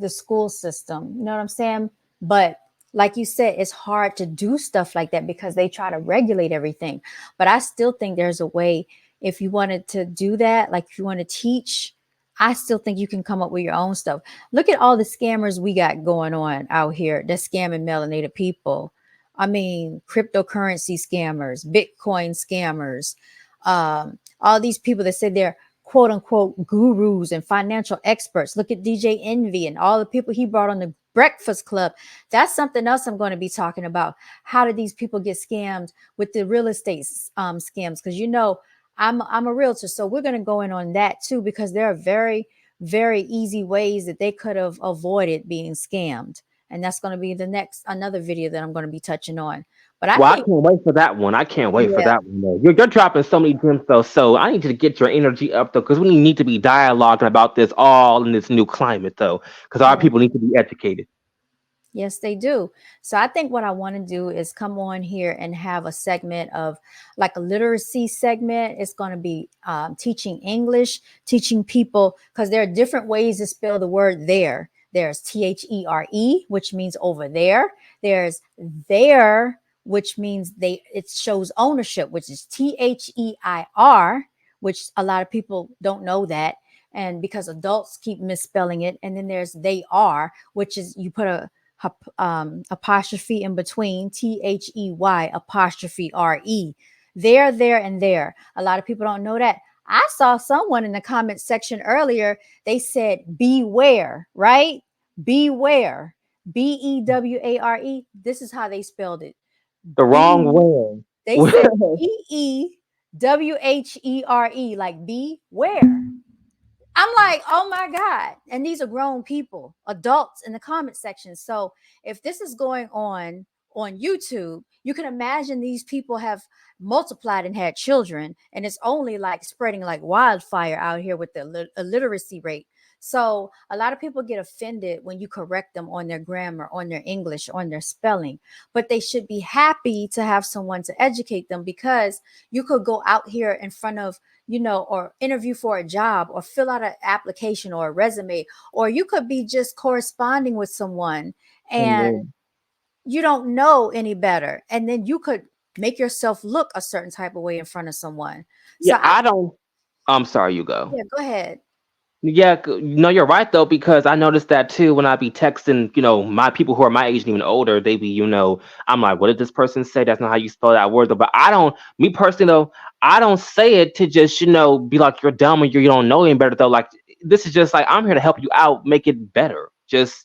school system. You know what I'm saying? But like you said, it's hard to do stuff like that because they try to regulate everything. But I still think there's a way. If you wanted to do that, like if you want to teach, I still think you can come up with your own stuff. Look at all the scammers we got going on out here that's scamming melanated people. I mean, cryptocurrency scammers, Bitcoin scammers, all these people that say they're quote unquote gurus and financial experts. Look at DJ Envy and all the people he brought on the Breakfast Club. That's something else I'm going to be talking about. How did these people get scammed with the real estate scams? Because I'm a realtor, so we're going to go in on that too, because there are very, very easy ways that they could have avoided being scammed. and that's going to be the next another video that I'm going to be touching on. But I Well, I think, can't wait for that one. I can't wait for yeah, that one though. You're dropping so many gems though, so I need you to get your energy up though, because we need to be dialoguing about this all in this new climate though, because our yeah. people need to be educated. Yes, they do. So I think what I want to do is come on here and have a segment of like a literacy segment. It's going to be teaching English, teaching people, because there are different ways to spell the word there. There's THERE, which means over there. There's there, which means they it shows ownership, which is THEIR, which a lot of people don't know that. And because adults keep misspelling it. And then there's they are, which is you put a apostrophe in between, THEY apostrophe RE. There, and there. A lot of people don't know that. I saw someone in the comment section earlier, they said beware, right? Beware. BEWARE. This is how they spelled it. The wrong B, they way. said BEWHERE, like beware. I'm like, oh my God. And these are grown people, adults in the comment section. So if this is going on YouTube, you can imagine these people have multiplied and had children, and it's only like spreading like wildfire out here with the illiteracy rate. So a lot of people get offended when you correct them on their grammar, on their English, on their spelling, but they should be happy to have someone to educate them, because you could go out here in front of, or interview for a job or fill out an application or a resume, or you could be just corresponding with someone and And you don't know any better. And then you could make yourself look a certain type of way in front of someone. So yeah, I don't. I'm sorry, you go. yeah, go ahead. Yeah, no, you're right though, because I noticed that too when I be texting, my people who are my age and even older, they be, I'm like, what did this person say? That's not how you spell that word though. But I don't, me personally though, I don't say it to just, be like you're dumb or you don't know any better though. Like this is just like I'm here to help you out, make it better. Just,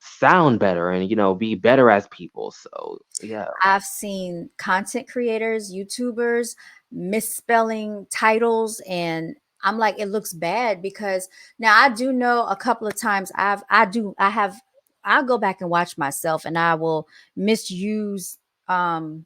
sound better and be better as people. So yeah. I've seen content creators, YouTubers misspelling titles, and I'm like, it looks bad, because now I do know a couple of times I'll go back and watch myself, and I will misuse um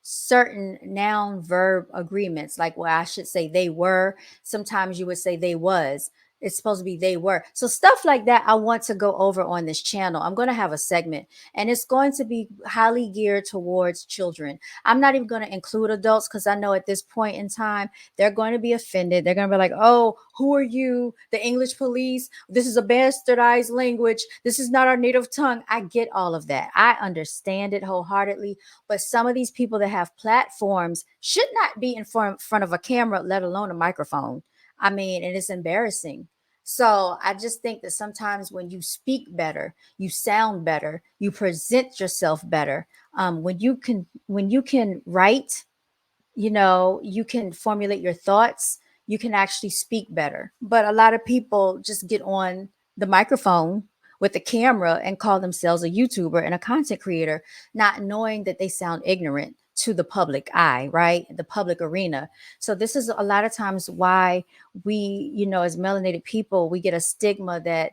certain noun verb agreements, like, well, I should say they were. Sometimes you would say they was. It's supposed to be they were. So stuff like that I want to go over on this channel. I'm going to have a segment, and it's going to be highly geared towards children. I'm not even going to include adults, because I know at this point in time they're going to be offended. They're going to be like, oh, who are you, the English police? This is a bastardized language. This is not our native tongue. I get all of that. I understand it wholeheartedly. But some of these people that have platforms should not be in front of a camera, let alone a microphone. I mean, and it's embarrassing. So I just think that sometimes when you speak better, you sound better, you present yourself better. When you can write, you can formulate your thoughts, you can actually speak better. But a lot of people just get on the microphone with the camera and call themselves a YouTuber and a content creator, not knowing that they sound ignorant to the public eye, right? The public arena. So this is a lot of times why we, as melanated people, we get a stigma that,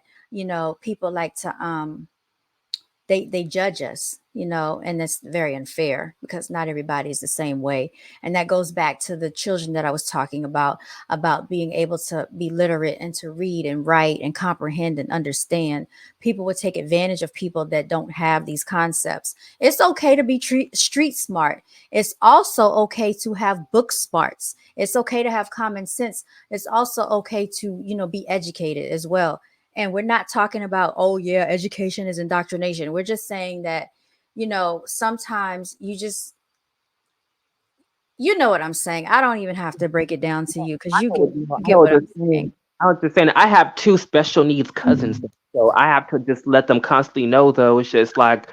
people like to they judge us, and that's very unfair, because not everybody is the same way. And that goes back to the children that I was talking about being able to be literate and to read and write and comprehend and understand. People would take advantage of people that don't have these concepts. It's okay to be street smart. It's also okay to have book smarts. It's okay to have common sense. It's also okay to, be educated as well. And we're not talking about, oh, yeah, education is indoctrination. We're just saying that, sometimes you know what I'm saying. I don't even have to break it down to you, because I you know get what you you I know get what what you're I'm saying. saying. I was just saying I have two special needs cousins, so I have to just let them constantly know though. It's just like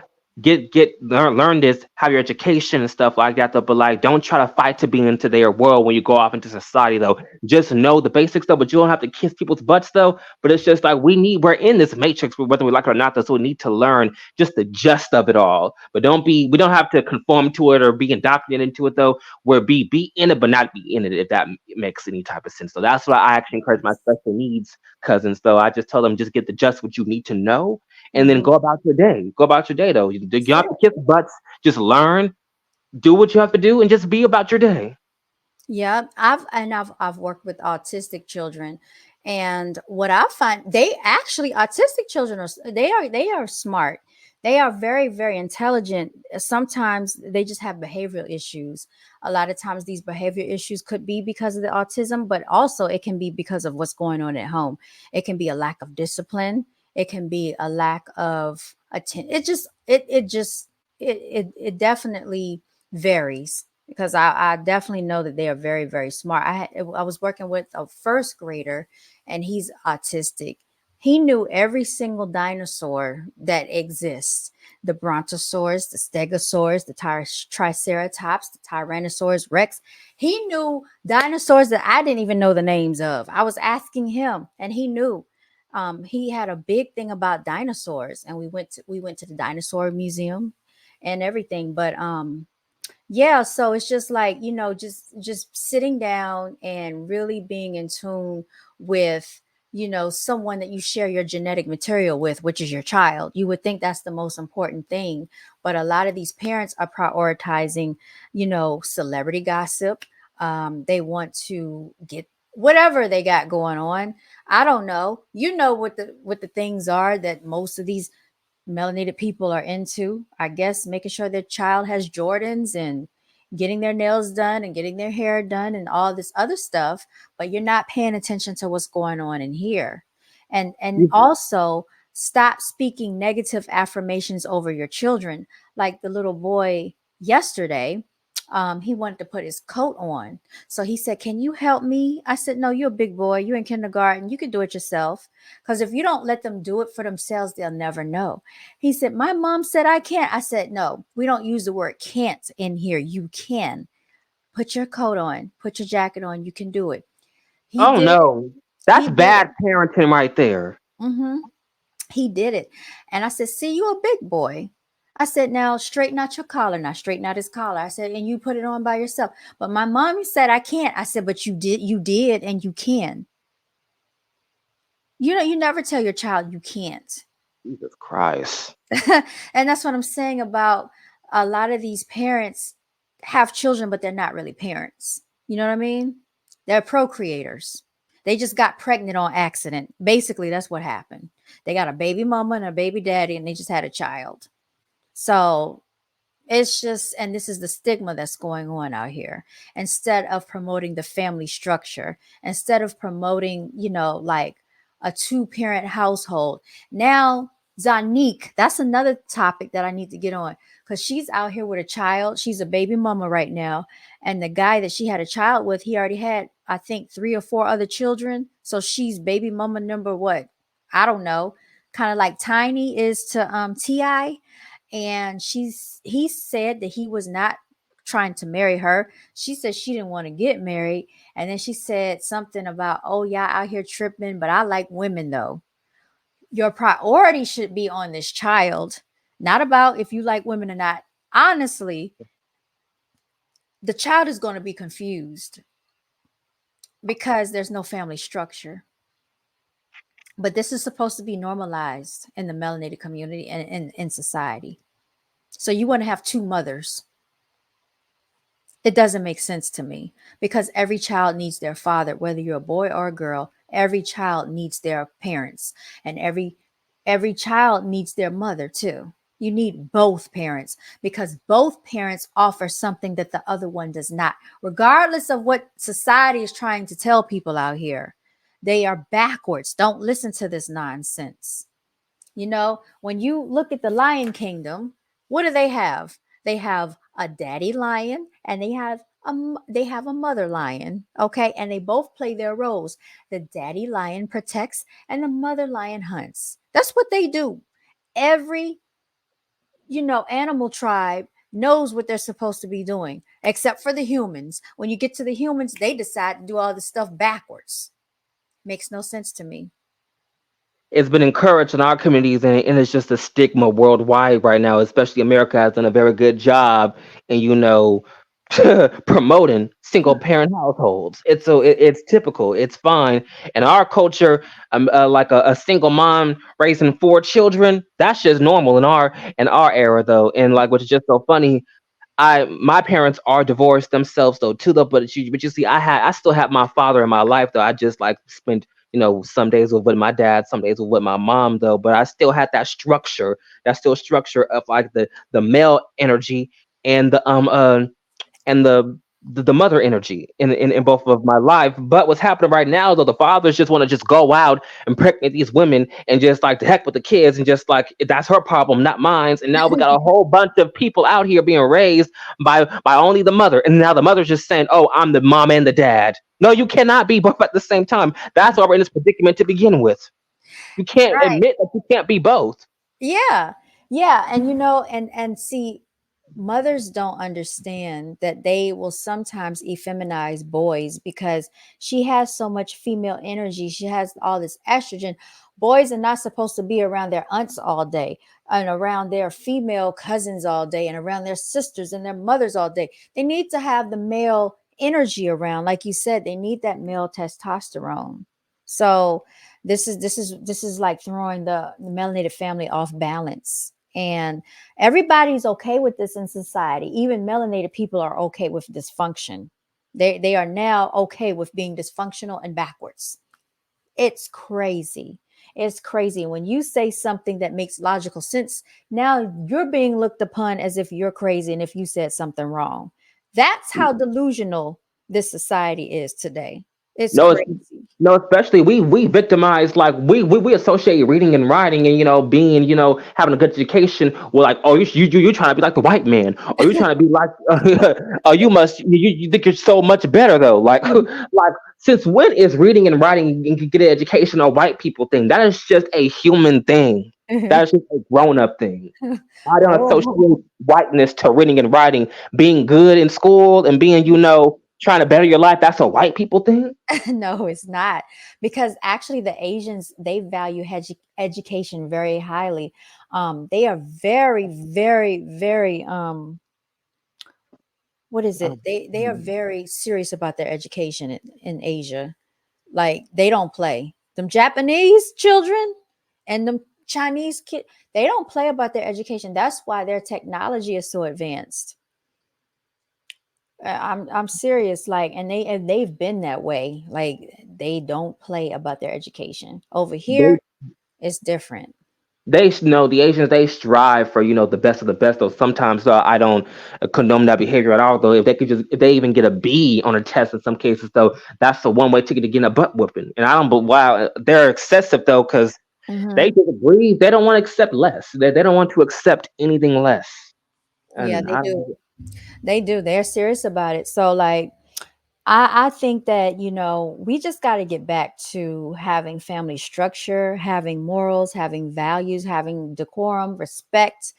learn this, have your education and stuff like that though. But like don't try to fight to be into their world when you go off into society though. Just know the basics though, but you don't have to kiss people's butts though. But it's just like we're in this matrix whether we like it or not though, so we need to learn just the gist of it all. But we don't have to conform to it or be indoctrinated into it though, where be in it but not be in it, if that makes any type of sense. So that's why I actually encourage my special needs cousins though. I just tell them just get the just what you need to know, and then Hmm. go about your day. Go about your day though. You That's don't have to it. kiss butts. Just learn, do what you have to do, and just be about your day. Yeah, I've worked with autistic children, and what I find, they actually, autistic children they are smart. They are very, very intelligent. Sometimes they just have behavioral issues. A lot of times these behavior issues could be because of the autism, but also it can be because of what's going on at home. It can be a lack of discipline. It can be a lack of attention. It definitely varies, because I definitely know that they are very, very smart. I was working with a first grader, and he's autistic. He knew every single dinosaur that exists: the brontosaurus, the stegosaurus, the triceratops, the tyrannosaurus rex. He knew dinosaurs that I didn't even know the names of. I was asking him, and he knew. He had a big thing about dinosaurs, and we went to the dinosaur museum and everything. But yeah, so it's just like, just sitting down and really being in tune with, someone that you share your genetic material with, which is your child. You would think that's the most important thing, but a lot of these parents are prioritizing, celebrity gossip. They want to get whatever they got going on. I don't know. You know what the things are that most of these melanated people are into. I guess making sure their child has Jordans, and getting their nails done and getting their hair done and all this other stuff, but you're not paying attention to what's going on in here. And also, stop speaking negative affirmations over your children. Like the little boy yesterday, he wanted to put his coat on. So he said, "Can you help me?" I said, "No, you're a big boy. You're in kindergarten. You can do it yourself. Because if you don't let them do it for themselves, they'll never know." He said, "My mom said I can't." I said, "No, we don't use the word can't in here. You can. Put your coat on, put your jacket on. You can do it." He Oh did it. no, He that's did it. bad parenting right there. Hmm. He did it. And I said, "See, you a big boy." I said, "Now straighten out your collar." Now straighten out his collar. I said, "And you put it on by yourself." "But my mommy said I can't." I said, "But you did, and you can." You never tell your child you can't. Jesus Christ. And that's what I'm saying about a lot of these parents have children, but they're not really parents. You know what I mean? They're procreators. They just got pregnant on accident. Basically, that's what happened. They got a baby mama and a baby daddy, and they just had a child. So it's just, and this is the stigma that's going on out here. Instead of promoting the family structure, instead of promoting, like a two-parent household. Now, Zanique, that's another topic that I need to get on, because she's out here with a child. She's a baby mama right now. And the guy that she had a child with, he already had, I think, 3 or 4 other children. So she's baby mama number what? I don't know. Kind of like Tiny is to Ti. And he said that he was not trying to marry her. She said she didn't want to get married. And then she said something about, "Oh yeah, out here tripping, but I like women though." Your priority should be on this child, not about if you like women or not. Honestly, the child is going to be confused because there's no family structure. But this is supposed to be normalized in the melanated community and in society. So you want to have two mothers. It doesn't make sense to me, because every child needs their father, whether you're a boy or a girl. Every child needs their parents, and every child needs their mother too. You need both parents, because both parents offer something that the other one does not. Regardless of what society is trying to tell people out here, they are backwards. Don't listen to this nonsense. When you look at the Lion Kingdom, what do they have? They have a daddy lion, and they have a mother lion, okay? And they both play their roles. The daddy lion protects, and the mother lion hunts. That's what they do. Every, animal tribe knows what they're supposed to be doing, except for the humans. When you get to the humans, they decide to do all this stuff backwards. Makes no sense to me. It's been encouraged in our communities, and it's just a stigma worldwide right now. Especially America has done a very good job, and promoting single parent households. It's typical. It's fine. In our culture, like a single mom raising four children, that's just normal in our era though. And like, which is just so funny. My parents are divorced themselves though too though, but you see, I still have my father in my life though. I just like spent some days with my dad, some days with my mom though, but I still had that still structure of like the male energy and the mother energy in both of my life. But what's happening right now though, the fathers just want to just go out and pregnant these women and just like the heck with the kids and just like that's her problem, not mine. And now we got a whole bunch of people out here being raised by only the mother, and now the mother's just saying, "Oh, I'm the mom and the dad." No, you cannot be both at the same time. That's why we're in this predicament to begin with. You can't Right. admit that you can't be both. Yeah. Yeah. And and see, mothers don't understand that they will sometimes effeminize boys because she has so much female energy. She has all this estrogen. Boys are not supposed to be around their aunts all day and around their female cousins all day and around their sisters and their mothers all day. They need to have the male energy around. Like you said, they need that male testosterone. So this is like throwing the melanated family off balance. And everybody's okay with this in society. Even melanated people are okay with dysfunction. They are now okay with being dysfunctional and backwards. It's crazy. It's crazy. When you say something that makes logical sense, now you're being looked upon as if you're crazy and if you said something wrong. That's how delusional this society is today. It's No, crazy. no, especially we victimize like we associate reading and writing and being having a good education with like, oh, you trying to be like the white man, or you trying to be like oh, you think you're so much better though, like like since when is reading and writing and get an education a white people thing? That is just a human thing. That is just a grown up thing. I don't Oh, associate whiteness to reading and writing, being good in school and being trying to better your life. That's a white people thing. no, it's not. Because actually, the Asians, they value education very highly. They are very, very, very, what is it? They are very serious about their education in Asia. Like, they don't play. Them Japanese children and them Chinese kid, they don't play about their education. That's why their technology is so advanced. I'm serious. Like, and they've been that way. Like, they don't play about their education. Over They here, it's different. they know the Asians. They strive for the best of the best. Though sometimes I don't condone that behavior at all. Though if they even get a B on a test in some cases, though that's the one way ticket to getting a butt whooping. And I don't. But wow, they're excessive though because they Hmm. disagree. They don't want to accept less. They don't want to accept anything less. Yeah, And they I do. They do. They're serious about it. So, like, I think that, we just got to get back to having family structure, having morals, having values, having decorum, respect.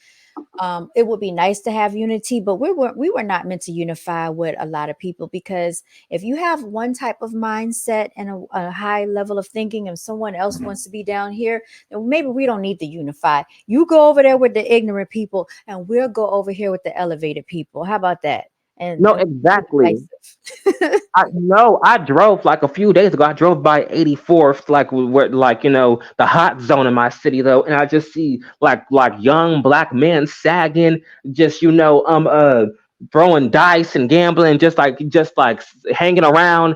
It would be nice to have unity, but we were not meant to unify with a lot of people, because if you have one type of mindset and a high level of thinking and someone else wants to be down here, then maybe we don't need to unify. You go over there with the ignorant people and we'll go over here with the elevated people. How about that? And, no, and be exactly. decisive. I no, I drove like a few days ago. I drove by 84th, like where like the hot zone in my city though, and I just see like young black men sagging, just throwing dice and gambling, just like hanging around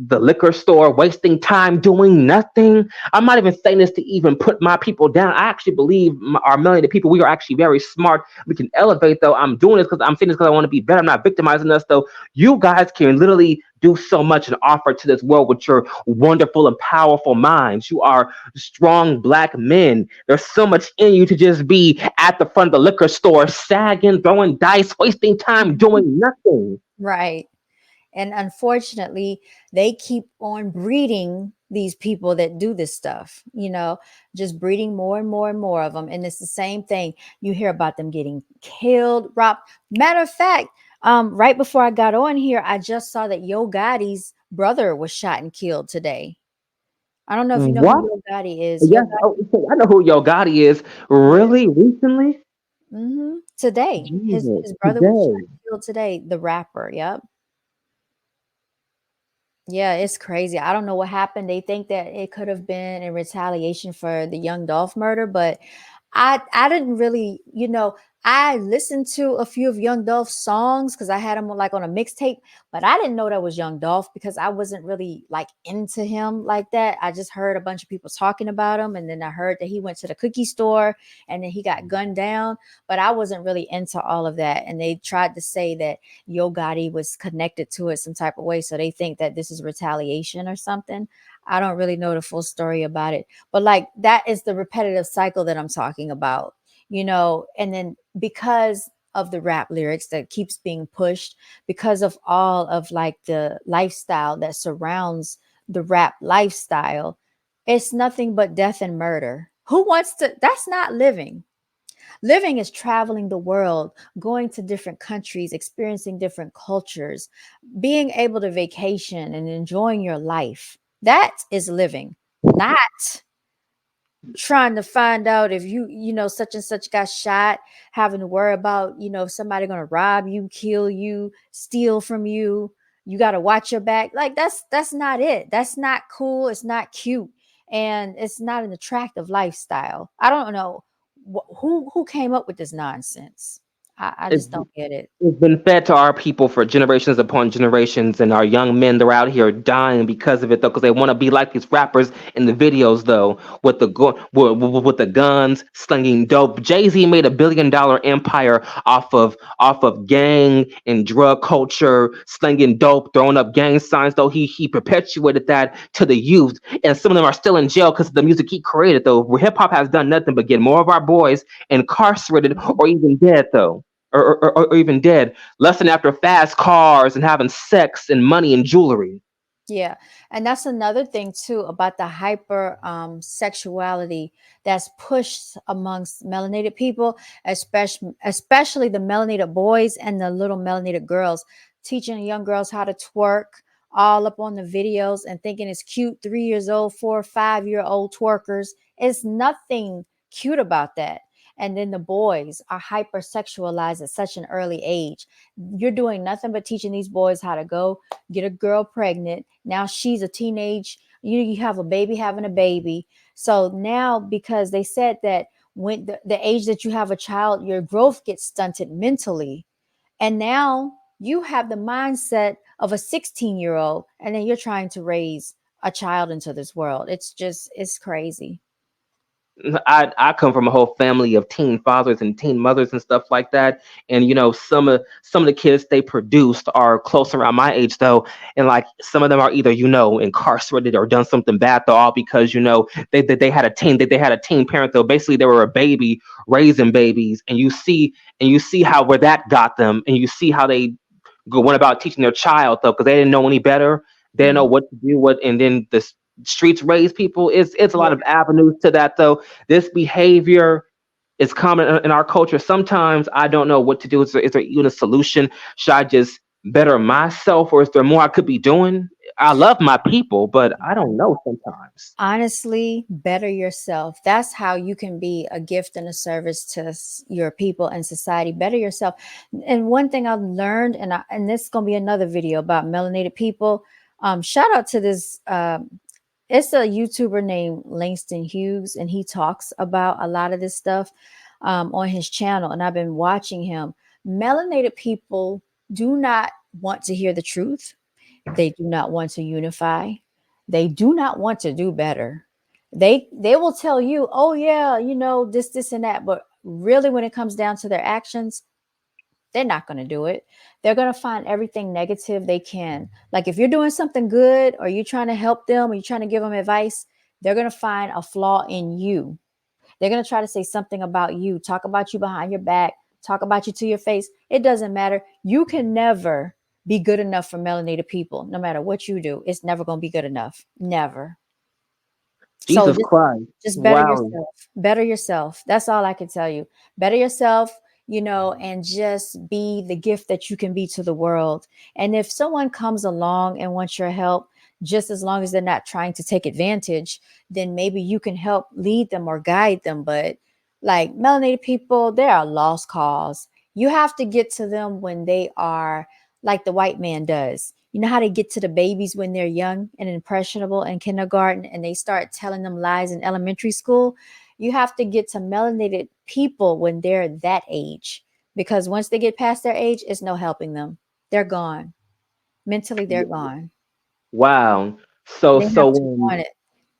the liquor store, wasting time doing nothing. I'm not even saying this to even put my people down. I actually believe our million of people, we are actually very smart. We can elevate though. I'm doing this because I'm saying this because I want to be better. I'm not victimizing us though. You guys can literally do so much and offer to this world with your wonderful and powerful minds. You are strong black men. There's so much in you to just be at the front of the liquor store, sagging, throwing dice, wasting time doing nothing. Right. And unfortunately, they keep on breeding these people that do this stuff, just breeding more and more and more of them. And it's the same thing. You hear about them getting killed, robbed. Matter of fact, right before I got on here, I just saw that Yo Gotti's brother was shot and killed today. I don't know if you know who What? Yo Gotti is. Yo Yes. Gotti. Oh, so I know who Yo Gotti is. Yeah. Really? Recently? Hmm. Today. Jesus, His brother was today. shot and killed today, the rapper. Yep. Yeah, it's crazy. I don't know what happened. They think that it could have been in retaliation for the Young Dolph murder, but I didn't really, I listened to a few of Young Dolph's songs because I had him like on a mixtape, but I didn't know that was Young Dolph because I wasn't really like into him like that. I just heard a bunch of people talking about him, and then I heard that he went to the cookie store and then he got gunned down, but I wasn't really into all of that. And they tried to say that Yo Gotti was connected to it some type of way, so they think that this is retaliation or something. I don't really know the full story about it, but like that is the repetitive cycle that I'm talking about, and then because of the rap lyrics that keeps being pushed, because of all of like the lifestyle that surrounds the rap lifestyle, it's nothing but death and murder. Who wants to? That's not living. Living is traveling the world, going to different countries, experiencing different cultures, being able to vacation and enjoying your life. That is living, not trying to find out if such and such got shot, having to worry about, if somebody going to rob you, kill you, steal from you. You got to watch your back. Like that's not it. That's not cool. It's not cute. And it's not an attractive lifestyle. I don't know who came up with this nonsense. I It's just don't get it. it's been fed to our people for generations upon generations, and our young men, they're out here dying because of it, though, because they want to be like these rappers in the videos, though, with the guns, slinging dope. Jay-Z made $1 billion empire off of gang and drug culture, slinging dope, throwing up gang signs. Though he perpetuated that to the youth, and some of them are still in jail because of the music he created. Though hip hop has done nothing but get more of our boys incarcerated or even dead, though, or even dead, lusting after fast cars and having sex and money and jewelry. Yeah. And that's another thing too about the hyper sexuality that's pushed amongst melanated people, especially the melanated boys and the little melanated girls, teaching young girls how to twerk all up on the videos and thinking it's cute. 3 years old, 4 or 5 year old twerkers. It's nothing cute about that. And then the boys are hypersexualized at such an early age. You're doing nothing but teaching these boys how to go get a girl pregnant. Now she's a teenage, you have a baby having a baby. So now, because they said that when the age that you have a child, your growth gets stunted mentally. And now you have the mindset of a 16-year-old, and then you're trying to raise a child into this world. It's crazy. I come from a whole family of teen fathers and teen mothers and stuff like that. And some of the kids they produced are close around my age, though, and like some of them are either incarcerated or done something bad, though, all because they had a they had a teen parent, though. Basically, they were a baby raising babies, and you see how where that got them, and you see how they went about teaching their child, though, because they didn't know any better. They didn't know Mhm. what to do. And then the streets raise people. It's a Yeah. lot of avenues to that, though. This behavior is common in our culture. Sometimes I don't know what to do. Is there even a solution? Should I just better myself, or is there more I could be doing? I love my people, but I don't know sometimes. Honestly, better yourself. That's how you can be a gift and a service to your people and society. Better yourself. And one thing I've learned, and this is gonna be another video about melanated people. Shout out to this. It's a YouTuber named Langston Hughes, and he talks about a lot of this stuff on his channel. And I've been watching him. Melanated people do not want to hear the truth. They do not want to unify. They do not want to do better. They will tell you, "Oh yeah, this and that," but really when it comes down to their actions, they're not going to do it. They're going to find everything negative they can. Like if you're doing something good or you're trying to help them or you're trying to give them advice, they're going to find a flaw in you. They're going to try to say something about you, talk about you behind your back, talk about you to your face. It doesn't matter. You can never be good enough for melanated people. No matter what you do, it's never going to be good enough. Never. So Jesus Christ! just better Wow. yourself. Better yourself. That's all I can tell you. Better yourself, and just be the gift that you can be to the world. And if someone comes along and wants your help, just as long as they're not trying to take advantage, then maybe you can help lead them or guide them. But like melanated people, they are a lost cause. You have to get to them when they are like the white man does. You know how they get to the babies when they're young and impressionable in kindergarten and they start telling them lies in elementary school? You have to get to melanated people when they're that age, because once they get past their age, it's no helping them. They're gone. Mentally, they're gone. Wow. So They have so to want when it.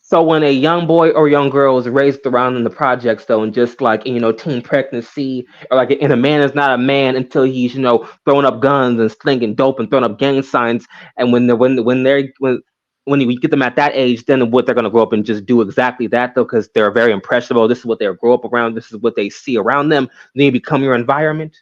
so when a young boy or young girl is raised around in the projects though, and just like teen pregnancy, or like, and a man is not a man until he's throwing up guns and slinging dope and throwing up gang signs, and when you get them at that age, then what they're gonna grow up and just do exactly that though, because they're very impressionable. This is what they grow up around. This is what they see around them. Then you become your environment.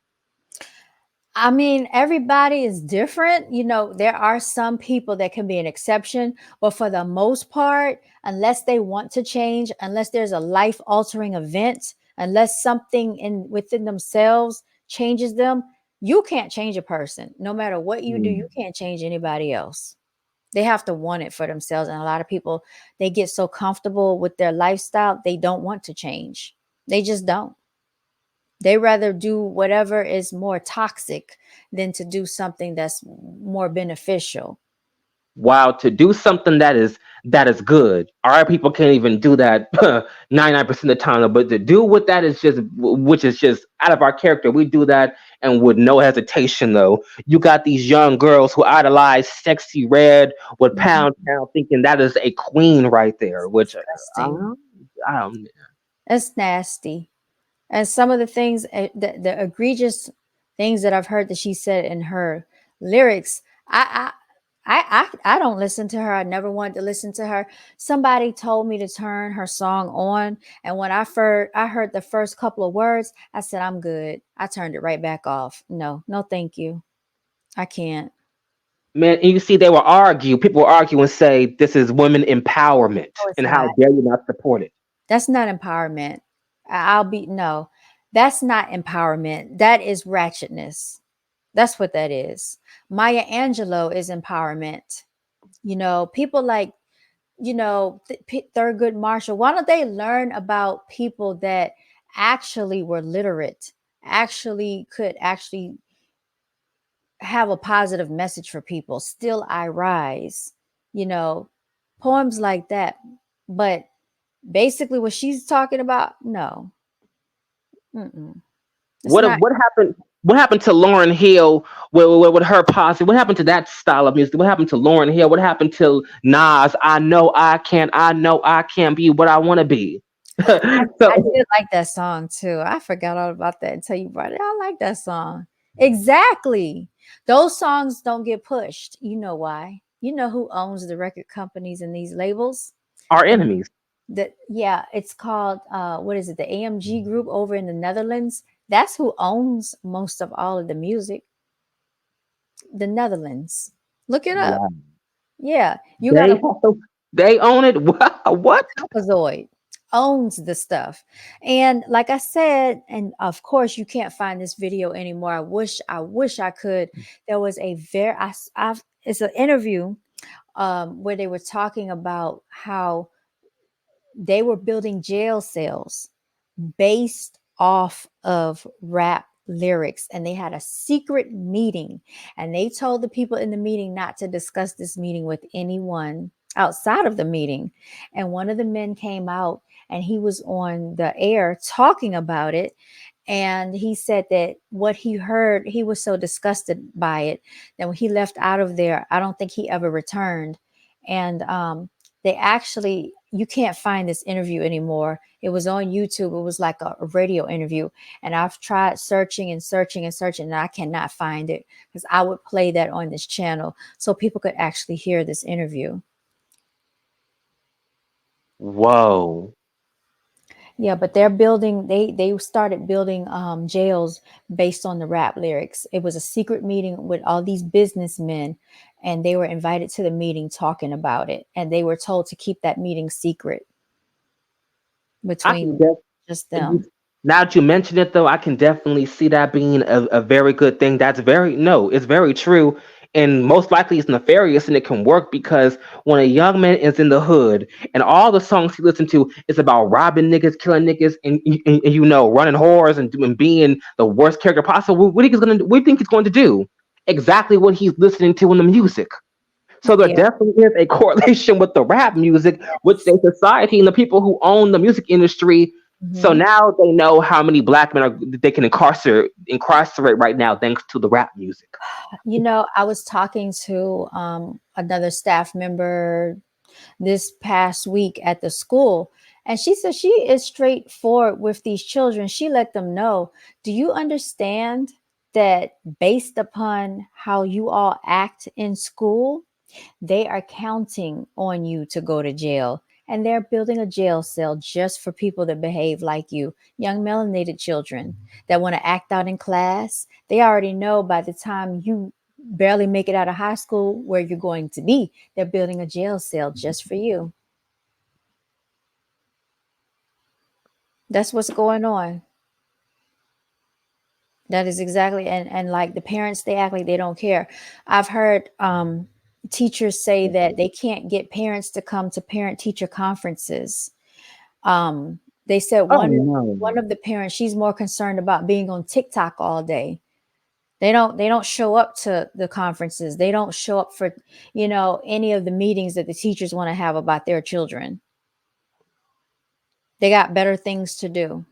I mean, everybody is different. There are some people that can be an exception, but for the most part, unless they want to change, unless there's a life altering event, unless something in within themselves changes them, you can't change a person. No matter what you do, you can't change anybody else. They have to want it for themselves. And a lot of people, they get so comfortable with their lifestyle, they don't want to change. They just don't. They rather do whatever is more toxic than to do something that's more beneficial. Wow, to do something that is good. Our people can't even do that 99% of the time. But to do what that is just, which is just out of our character, we do that and with no hesitation. Though you got these young girls who idolize Sexy Red with Pound Mhm. Town, thinking that is a queen right there. Which Disgusting. I don't. It's nasty. And some of the things, the egregious things that I've heard that she said in her lyrics, I don't listen to her. I never wanted to listen to her. Somebody told me to turn her song on, and when I heard the first couple of words, I said I'm good. I turned it right back off. No, no, thank you. I can't. Man, and you see, they will argue. People will argue and say this is women empowerment, No, it's and how not. dare you not support it? That's not empowerment. I'll be no. That's not empowerment. That is ratchetness. That's what that is. Maya Angelou is empowerment. People like, Thurgood Marshall. Why don't they learn about people that actually were literate, actually could actually have a positive message for people? Still I rise, you know, poems like that. But basically, what she's talking about, no, mm-mm. It's not. What happened? What happened to Lauren Hill with her posse? What happened to that style of music? What happened to Lauren Hill? What happened to Nas? I know I can't. I know I can't be what I want to be. I So did like that song too. I forgot all about that until you brought it. I like that song. Exactly. Those songs don't get pushed. You know why? You know who owns the record companies and these labels? our The enemies. yeah, it's called what is it? The AMG group over in the Netherlands. That's who owns most of all of the music. The Netherlands. Look it up. Wow. Yeah, you got They to they own it. Wow. What? Compozoid owns the stuff. And like I said, and of course you can't find this video anymore. I wish I could. There was a very I've it's an interview where they were talking about how they were building jail cells based off of rap lyrics, and they had a secret meeting, and they told the people in the meeting not to discuss this meeting with anyone outside of the meeting. And one of the men came out and he was on the air talking about it, and he said that what he heard, he was so disgusted by it that when he left out of there, I don't think he ever returned. And they actually, you can't find this interview anymore. It was on YouTube. It was like a radio interview, and I've tried searching and searching and searching, and I cannot find it, because I would play that on this channel so people could actually hear this interview. Whoa. Yeah, but they're building. They started building jails based on the rap lyrics. It was a secret meeting with all these businessmen, and they were invited to the meeting talking about it, and they were told to keep that meeting secret I can between just def- them. Now that you mention it, though, I can definitely see that being a very good thing. That's very, no, it's very true. and most likely it's nefarious, and it can work because when a young man is in the hood and all the songs he listens to is about robbing niggas, killing niggas, and running whores and doing being the worst character possible, what do you think he's going to do? Exactly what he's listening to in the music. So there Yeah. definitely is a correlation with the rap music, with the society and the people who own the music industry. So Hmm. now they know how many black men they can incarcerate right now thanks to the rap music. I was talking to another staff member this past week at the school, and she said she is straightforward with these children. She let them know, do you understand that based upon how you all act in school, they are counting on you to go to jail. And they're building a jail cell just for people that behave like you, young melanated children that want to act out in class. They already know by the time you barely make it out of high school where you're going to be. They're building a jail cell just for you. That's what's going on. That is exactly, and like the parents, they act like they don't care. I've heard teachers say that they can't get parents to come to parent teacher conferences. They said Oh one no. of the parents, she's more concerned about being on TikTok all day. They don't show up to the conferences. They don't show up for, any of the meetings that the teachers want to have about their children. They got better things to do.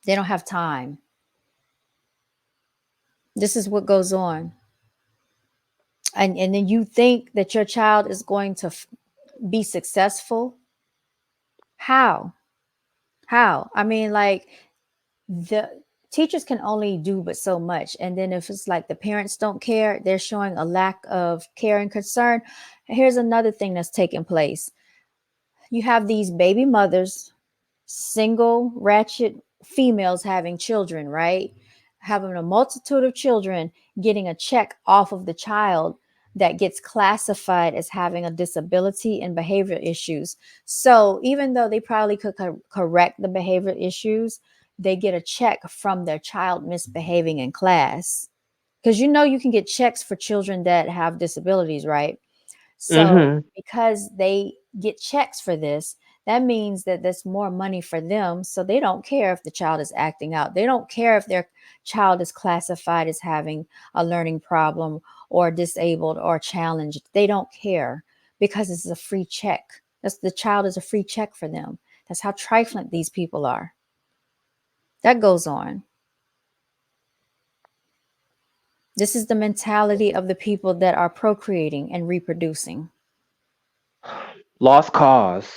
They don't have time. This is what goes on. And then you think that your child is going to be successful. How I mean, like, the teachers can only do but so much, and then if it's like the parents don't care, they're showing a lack of care and concern. Here's another thing that's taking place. You have these baby mothers, single ratchet females having children, right? Having a multitude of children, getting a check off of the child that gets classified as having a disability and behavior issues. So even though they probably could correct the behavior issues, they get a check from their child misbehaving in class. Because you can get checks for children that have disabilities, right? So Mm-hmm. because they get checks for this, that means that there's more money for them. So they don't care if the child is acting out. They don't care if their child is classified as having a learning problem or disabled or challenged. They don't care because it's a free check. The child is a free check for them. That's how trifling these people are. That goes on. This is the mentality of the people that are procreating and reproducing. Lost cause.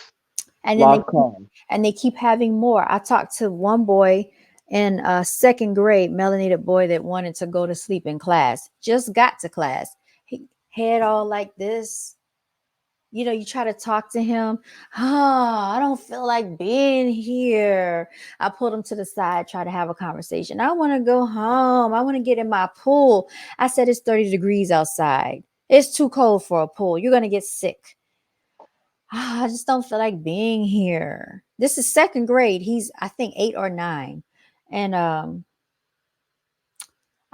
And then Lost cause. they keep having more. I talked to one boy in second grade, melanated boy that wanted to go to sleep in class. Just got to class, he head all like this. You try to talk to him. I don't feel like being here. I pulled him to the side, try to have a conversation. I want to go home. I want to get in my pool. I said it's 30 degrees outside. It's too cold for a pool. You're going to get sick. I just don't feel like being here. This is second grade. He's, I think, 8 or 9. And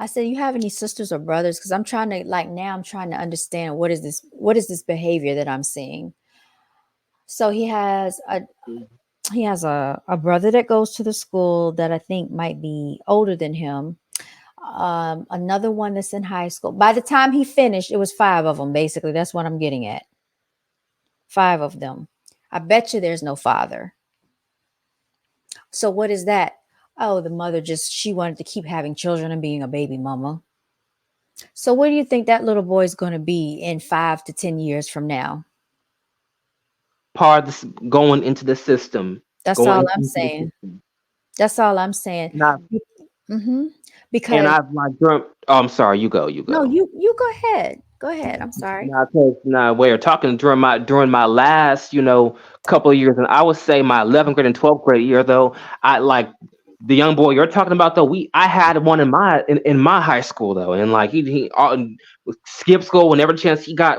I said, you have any sisters or brothers? Because I'm trying to understand what is this behavior that I'm seeing. So he has a brother that goes to the school that I think might be older than him. Another one that's in high school. By the time he finished, it was 5 of them, basically. That's what I'm getting at. 5 of them. I bet you there's no father. So what is that? Oh, the mother she wanted to keep having children and being a baby mama. So what do you think that little boy is going to be in 5 to 10 years from now? Part of this going into the system. That's all Going I'm into the saying. system. That's all I'm saying. And I've, Mm-hmm. and Because I've like dreamt. Oh, I'm sorry. You go. You no, go. you go ahead. Go ahead. I'm sorry. Now, cause now we are talking during my last, couple of years, and I would say my 11th grade and 12th grade year though. I like. the young boy you're talking about though, I had one in my high school though, and like he skipped school whenever chance he got,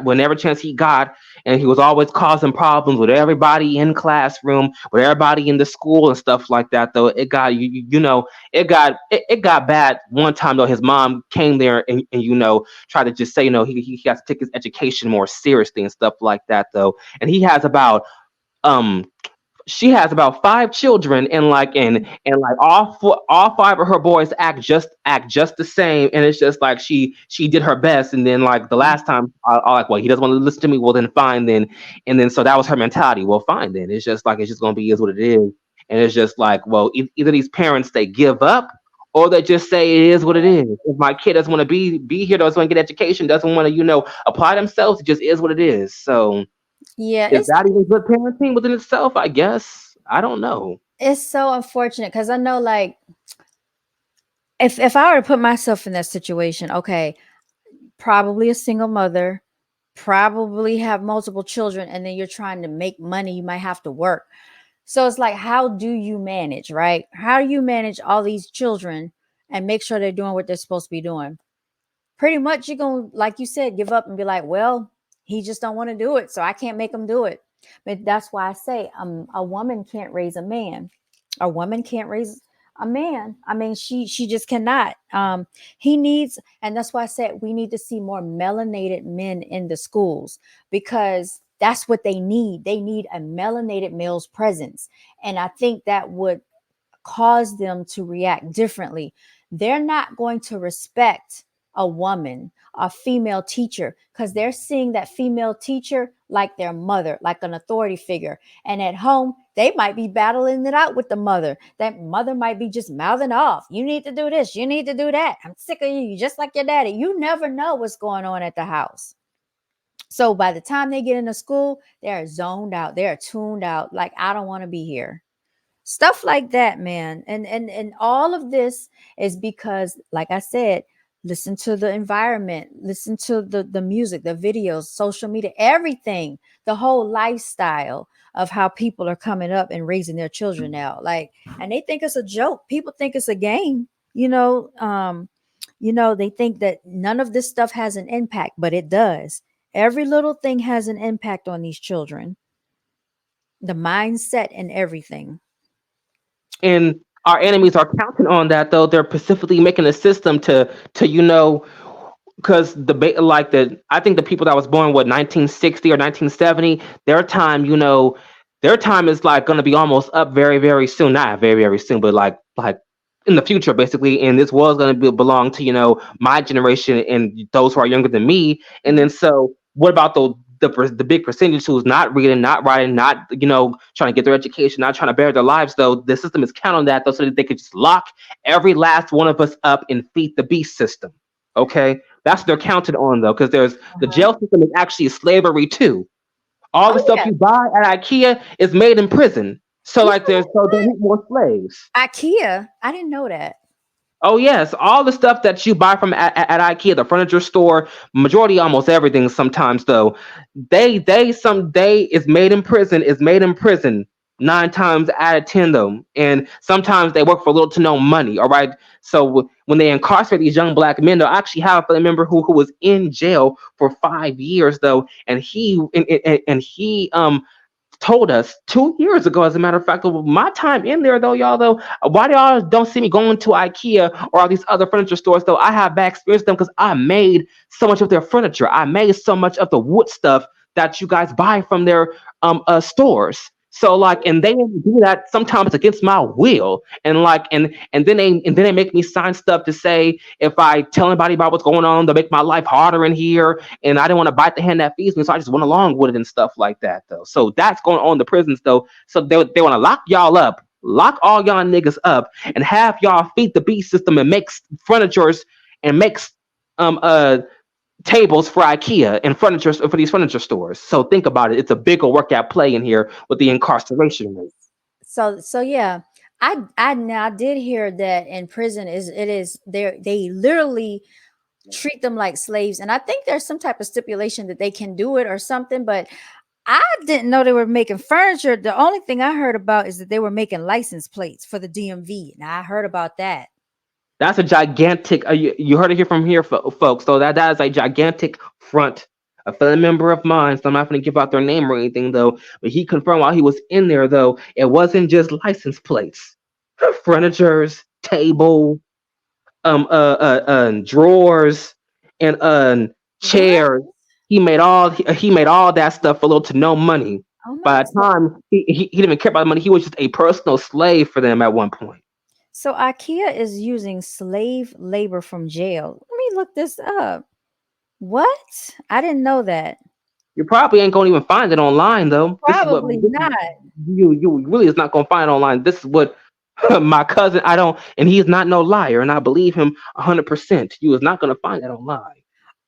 and he was always causing problems with everybody in classroom, with everybody in the school and stuff like that. Though it got it got bad one time though. His mom came there and tried to just say he has to take his education more seriously and stuff like that though, and he has about um she has about five children, and like all five of her boys act just the same, and it's just like she did her best, and then like the last time I like, well, he doesn't want to listen to me, well then fine then, and then so that was her mentality. Well, fine then, it's just like it's just gonna be is what it is, and it's just like, well, either these parents they give up or they just say it is what it is. If my kid doesn't want to be here, doesn't want to get education, doesn't want to apply themselves, it just is what it is. So Yeah, is that even good parenting within itself? I guess. I don't know. it's so unfortunate because I know, like, if I were to put myself in that situation, okay, probably a single mother, probably have multiple children, and then you're trying to make money, you might have to work. So it's like, how do you manage, right? How do you manage all these children and make sure they're doing what they're supposed to be doing? Pretty much you're going to, like you said, give up and be like, well, he just don't want to do it, so I can't make him do it. But that's why I say, a woman can't raise a man. A woman can't raise a man. I mean, she just cannot. He needs, and that's why I said we need to see more melanated men in the schools, because that's what they need. They need a melanated male's presence. And I think that would cause them to react differently. They're not going to respect a woman, a female teacher, because they're seeing that female teacher like their mother, like an authority figure. And at home, they might be battling it out with the mother. That mother might be just mouthing off. You need to do this. You need to do that. I'm sick of you. You just like your daddy. You never know what's going on at the house. So by the time they get into school, they're zoned out. They're tuned out. Like, I don't want to be here, stuff like that, man. And all of this is because, like I said, listen to the environment, listen to the music, the videos, social media, everything, the whole lifestyle of how people are coming up and raising their children now. Like, and they think it's a joke. People think it's a game, they think that none of this stuff has an impact, but it does. Every little thing has an impact on these children, the mindset and everything. And our enemies are counting on that, though. They're specifically making a system to because like I think the people that was born, what, 1960 or 1970, their time is like going to be almost up very, very soon. Not very, very soon, but like in the future, basically. And this world's going to belong to my generation and those who are younger than me. And then so, what about the big percentage who's not reading, not writing, not trying to get their education, not trying to better their lives? Though the system is counting on that, though, so that they could just lock every last one of us up and feed the beast system. Okay, that's what they're counted on though, because there's the Uh-huh. jail system is actually slavery too. All the Oh stuff yeah. you buy at IKEA is made in prison. So You like know there's so they what? need more slaves. IKEA? I didn't know that. Oh yes, all the stuff that you buy from at IKEA, the furniture store, majority, almost everything. Sometimes though, they some day is made in prison 9 times out of 10 though, and sometimes they work for little to no money. All right, so when they incarcerate these young black men, they'll actually have a family member who was in jail for 5 years though, and he told us 2 years ago, as a matter of fact, of my time in there though, y'all though, why do y'all don't see me going to IKEA or all these other furniture stores though? I have bad experience with them because I made so much of their furniture. I made so much of the wood stuff that you guys buy from their stores. So like, and they do that sometimes against my will, and like, and then they make me sign stuff to say if I tell anybody about what's going on, they'll make my life harder in here, and I didn't want to bite the hand that feeds me, so I just went along with it and stuff like that, though. So that's going on in the prisons, though. So they want to lock y'all up, lock all y'all niggas up, and have y'all feed the beast system and make furnitures and makes um uh tables for IKEA and furniture for these furniture stores. So think about it. It's a bigger work at play in here with the incarceration rate. So yeah, I now did hear that in prison it is they literally treat them like slaves, and I think there's some type of stipulation that they can do it or something, but I didn't know they were making furniture. The only thing I heard about is that they were making license plates for the DMV. Now I heard about that. That's a gigantic. You heard it here from here, folks. So that is a gigantic front. A family member of mine, so I'm not going to give out their name or anything though, but he confirmed while he was in there though, it wasn't just license plates, furnitures, table, drawers, and What? chairs. He made all that stuff for little to no money. Oh my. By the time he didn't even care about the money, he was just a personal slave for them at one point. So IKEA is using slave labor from jail. Let me look this up. What? I didn't know that. You probably ain't gonna even find it online though. Probably not. You really is not gonna find it online. This is what my cousin. I don't, and he is not no liar, and I believe him 100%. You is not gonna find that online.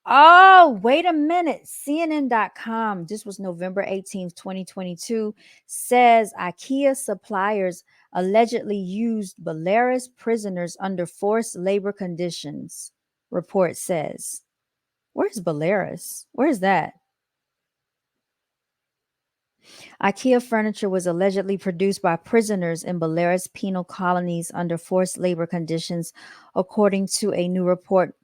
Oh, wait a minute. CNN.com, this was November 18th, 2022, says IKEA suppliers allegedly used Belarus prisoners under forced labor conditions. Report says. Where's Belarus? Where's that? IKEA furniture was allegedly produced by prisoners in Belarus penal colonies under forced labor conditions, according to a new report.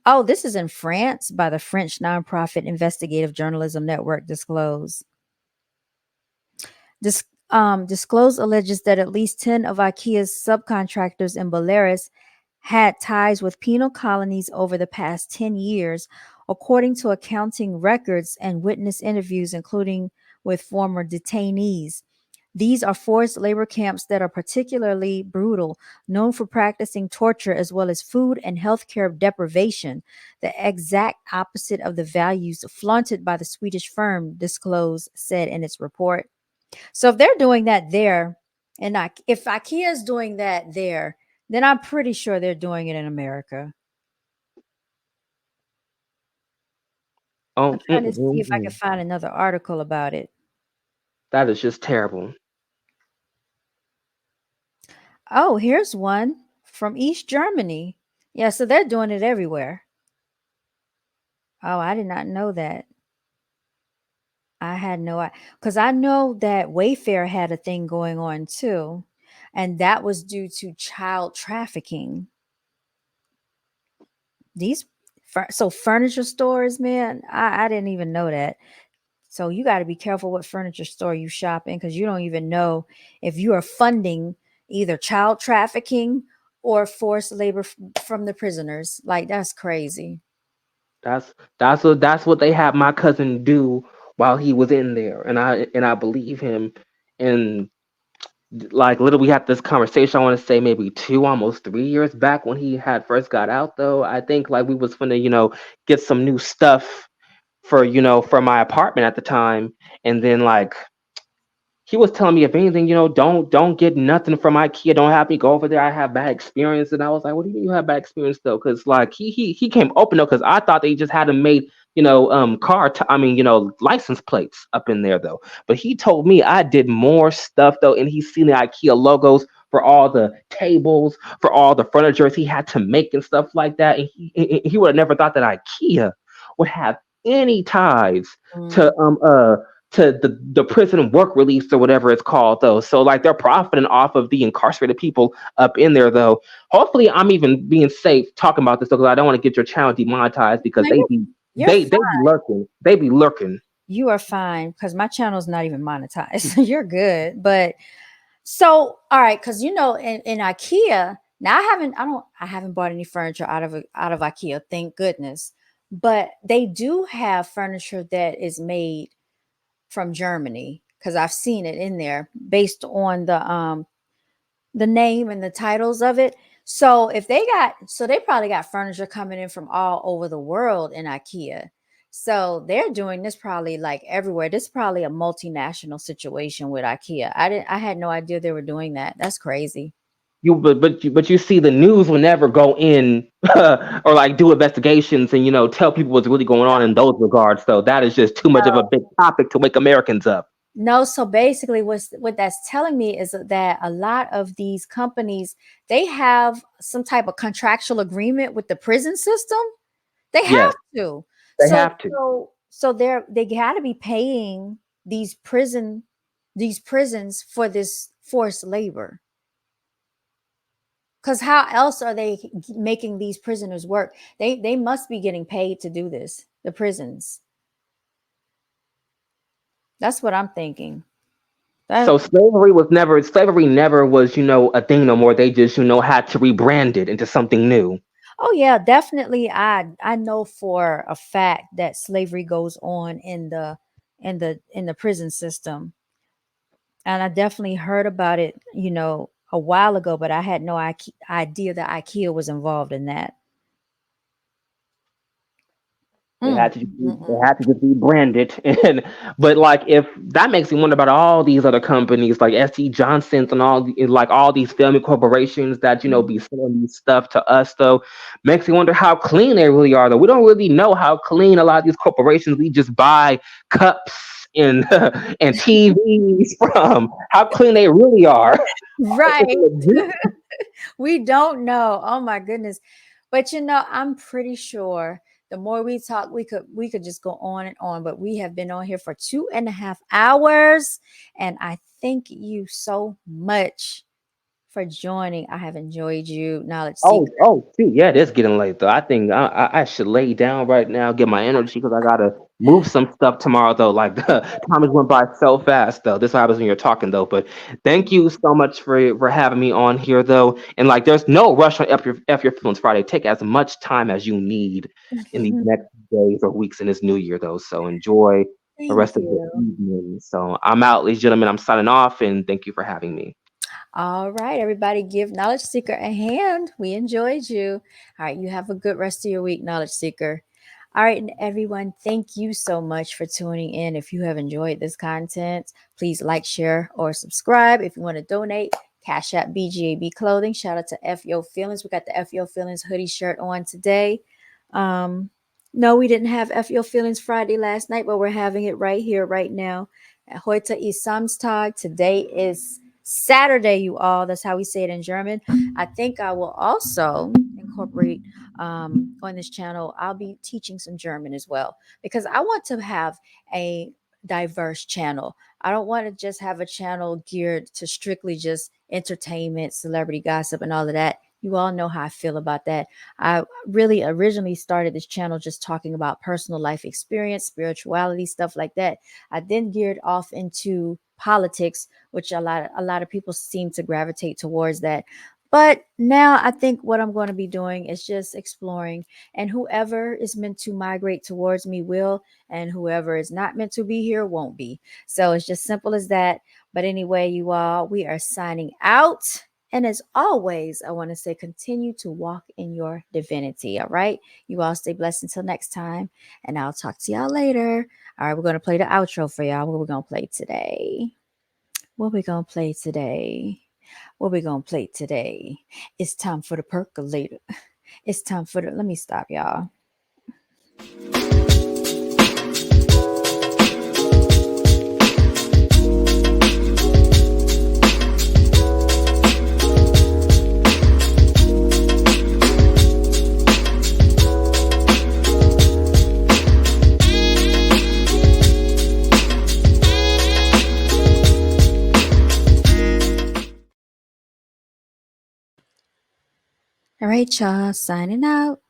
Oh, this is in France by the French nonprofit investigative journalism network Disclose. Disclose alleges that at least 10 of IKEA's subcontractors in Belarus had ties with penal colonies over the past 10 years, according to accounting records and witness interviews, including with former detainees. These are forced labor camps that are particularly brutal, known for practicing torture as well as food and healthcare deprivation, the exact opposite of the values flaunted by the Swedish firm, Disclose said in its report. So if they're doing that there, and if IKEA is doing that there, then I'm pretty sure they're doing it in America. I'm Oh, trying to see if I can find another article about it. that is just terrible. Oh, here's one from East Germany. Yeah, so they're doing it everywhere. Oh, I did not know that. I had no idea. Because I know that Wayfair had a thing going on too, and that was due to child trafficking. These so furniture stores, man, I didn't even know that. So you got to be careful what furniture store you shop in because you don't even know if you are funding either child trafficking or forced labor from the prisoners. Like that's crazy. That's what they had my cousin do while he was in there, and I believe him. And like literally, we had this conversation. I want to say maybe 2, almost 3 years back when he had first got out. Though I think like we was gonna get some new stuff for for my apartment at the time, and then like he was telling me if anything, don't get nothing from IKEA. Don't have me go over there. I have bad experience, and I was like, what do you mean you have bad experience though? Because like he came open though, because I thought they just had him made I mean license plates up in there though. But he told me I did more stuff though, and he's seen the IKEA logos for all the tables, for all the furniture he had to make and stuff like that. And he would have never thought that IKEA would have any ties to Mm. the prison work release or whatever it's called though. So like they're profiting off of the incarcerated people up in there though. Hopefully I'm even being safe talking about this though, because I don't want to get your channel demonetized because No, you're they be fine. lurking. They be lurking. You are fine because my channel's not even monetized. You're good. But so all right, because in IKEA, now I haven't bought any furniture out of IKEA, thank goodness. But they do have furniture that is made from Germany because I've seen it in there based on the name and the titles of it. So they probably got furniture coming in from all over the world in IKEA. So they're doing this probably like everywhere. This is probably a multinational situation with IKEA. I had no idea they were doing that. That's crazy. But you see the news will never go in or like do investigations and tell people what's really going on in those regards. So that is just too much of a big topic to wake Americans up. No, so basically what that's telling me is that a lot of these companies, they have some type of contractual agreement with the prison system. They Yes, have to. they So have to. so so they got to be paying. these prison these prisons for this forced labor. Because how else are they making these prisoners work? They must be getting paid to do this, the prisons. That's what I'm thinking. So That, slavery never was, a thing no more. They just, had to rebrand it into something new. oh yeah, definitely. I know for a fact that slavery goes on in the prison system, and I definitely heard about it, a while ago, but I had no idea that IKEA was involved in that. They Mm, had to just they mm-mm. had to just rebrand it, and but like if that makes me wonder about all these other companies like SC Johnson's and like all these filming corporations that be Mhm. selling these stuff to us though, makes me wonder how clean they really are though. We don't really know how clean a lot of these corporations we just buy cups and and TVs from. How clean they really are. Are they Right. legit? We don't know. Oh my goodness. But I'm pretty sure the more we talk, we could just go on and on. But we have been on here for 2.5 hours. And I thank you so much for joining. I have enjoyed you, Knowledge Oh, Seeker. shoot, yeah, it is getting late though. I think I should lay down right now, get my energy because I gotta move some stuff tomorrow though. Like the time has went by so fast though. This happens when you're talking though. But thank you so much for having me on here though. And like, there's no rush on F your Feelings Friday. Take as much time as you need in these next days or weeks in this new year though. So enjoy the Thank rest of the you. evening. So I'm out, ladies and gentlemen. I'm signing off, and thank you for having me. All right, everybody, give Knowledge Seeker a hand. We enjoyed you. All right, you have a good rest of your week, Knowledge Seeker. All right, and everyone, thank you so much for tuning in. If you have enjoyed this content, please like, share, or subscribe. If you want to donate, Cash App BGAB Clothing. Shout out to FYO Feelings. We got the FYO Feelings hoodie shirt on today. Um, no, we didn't have FYO Feelings Friday last night, but we're having it right here, right now. Heute ist Samstag. Today is Saturday, you all. That's how we say it in German. I think I will also incorporate on this channel. I'll be teaching some German as well because I want to have a diverse channel. I don't want to just have a channel geared to strictly just entertainment, celebrity gossip, and all of that. You all know how I feel about that. I really originally started this channel just talking about personal life experience, spirituality, stuff like that. I then geared off into politics, which a lot of people seem to gravitate towards that. But now I think what I'm going to be doing is just exploring, and whoever is meant to migrate towards me will, and whoever is not meant to be here won't be. So it's just simple as that. But anyway, you all, we are signing out. And as always, I want to say continue to walk in your divinity. All right. You all stay blessed until next time. And I'll talk to y'all later. All right. We're going to play the outro for y'all. What we're going to play today? What we going to play today? What we going to play today? It's time for the percolator. It's time for the. Let me stop, y'all. All right, y'all. Signing out.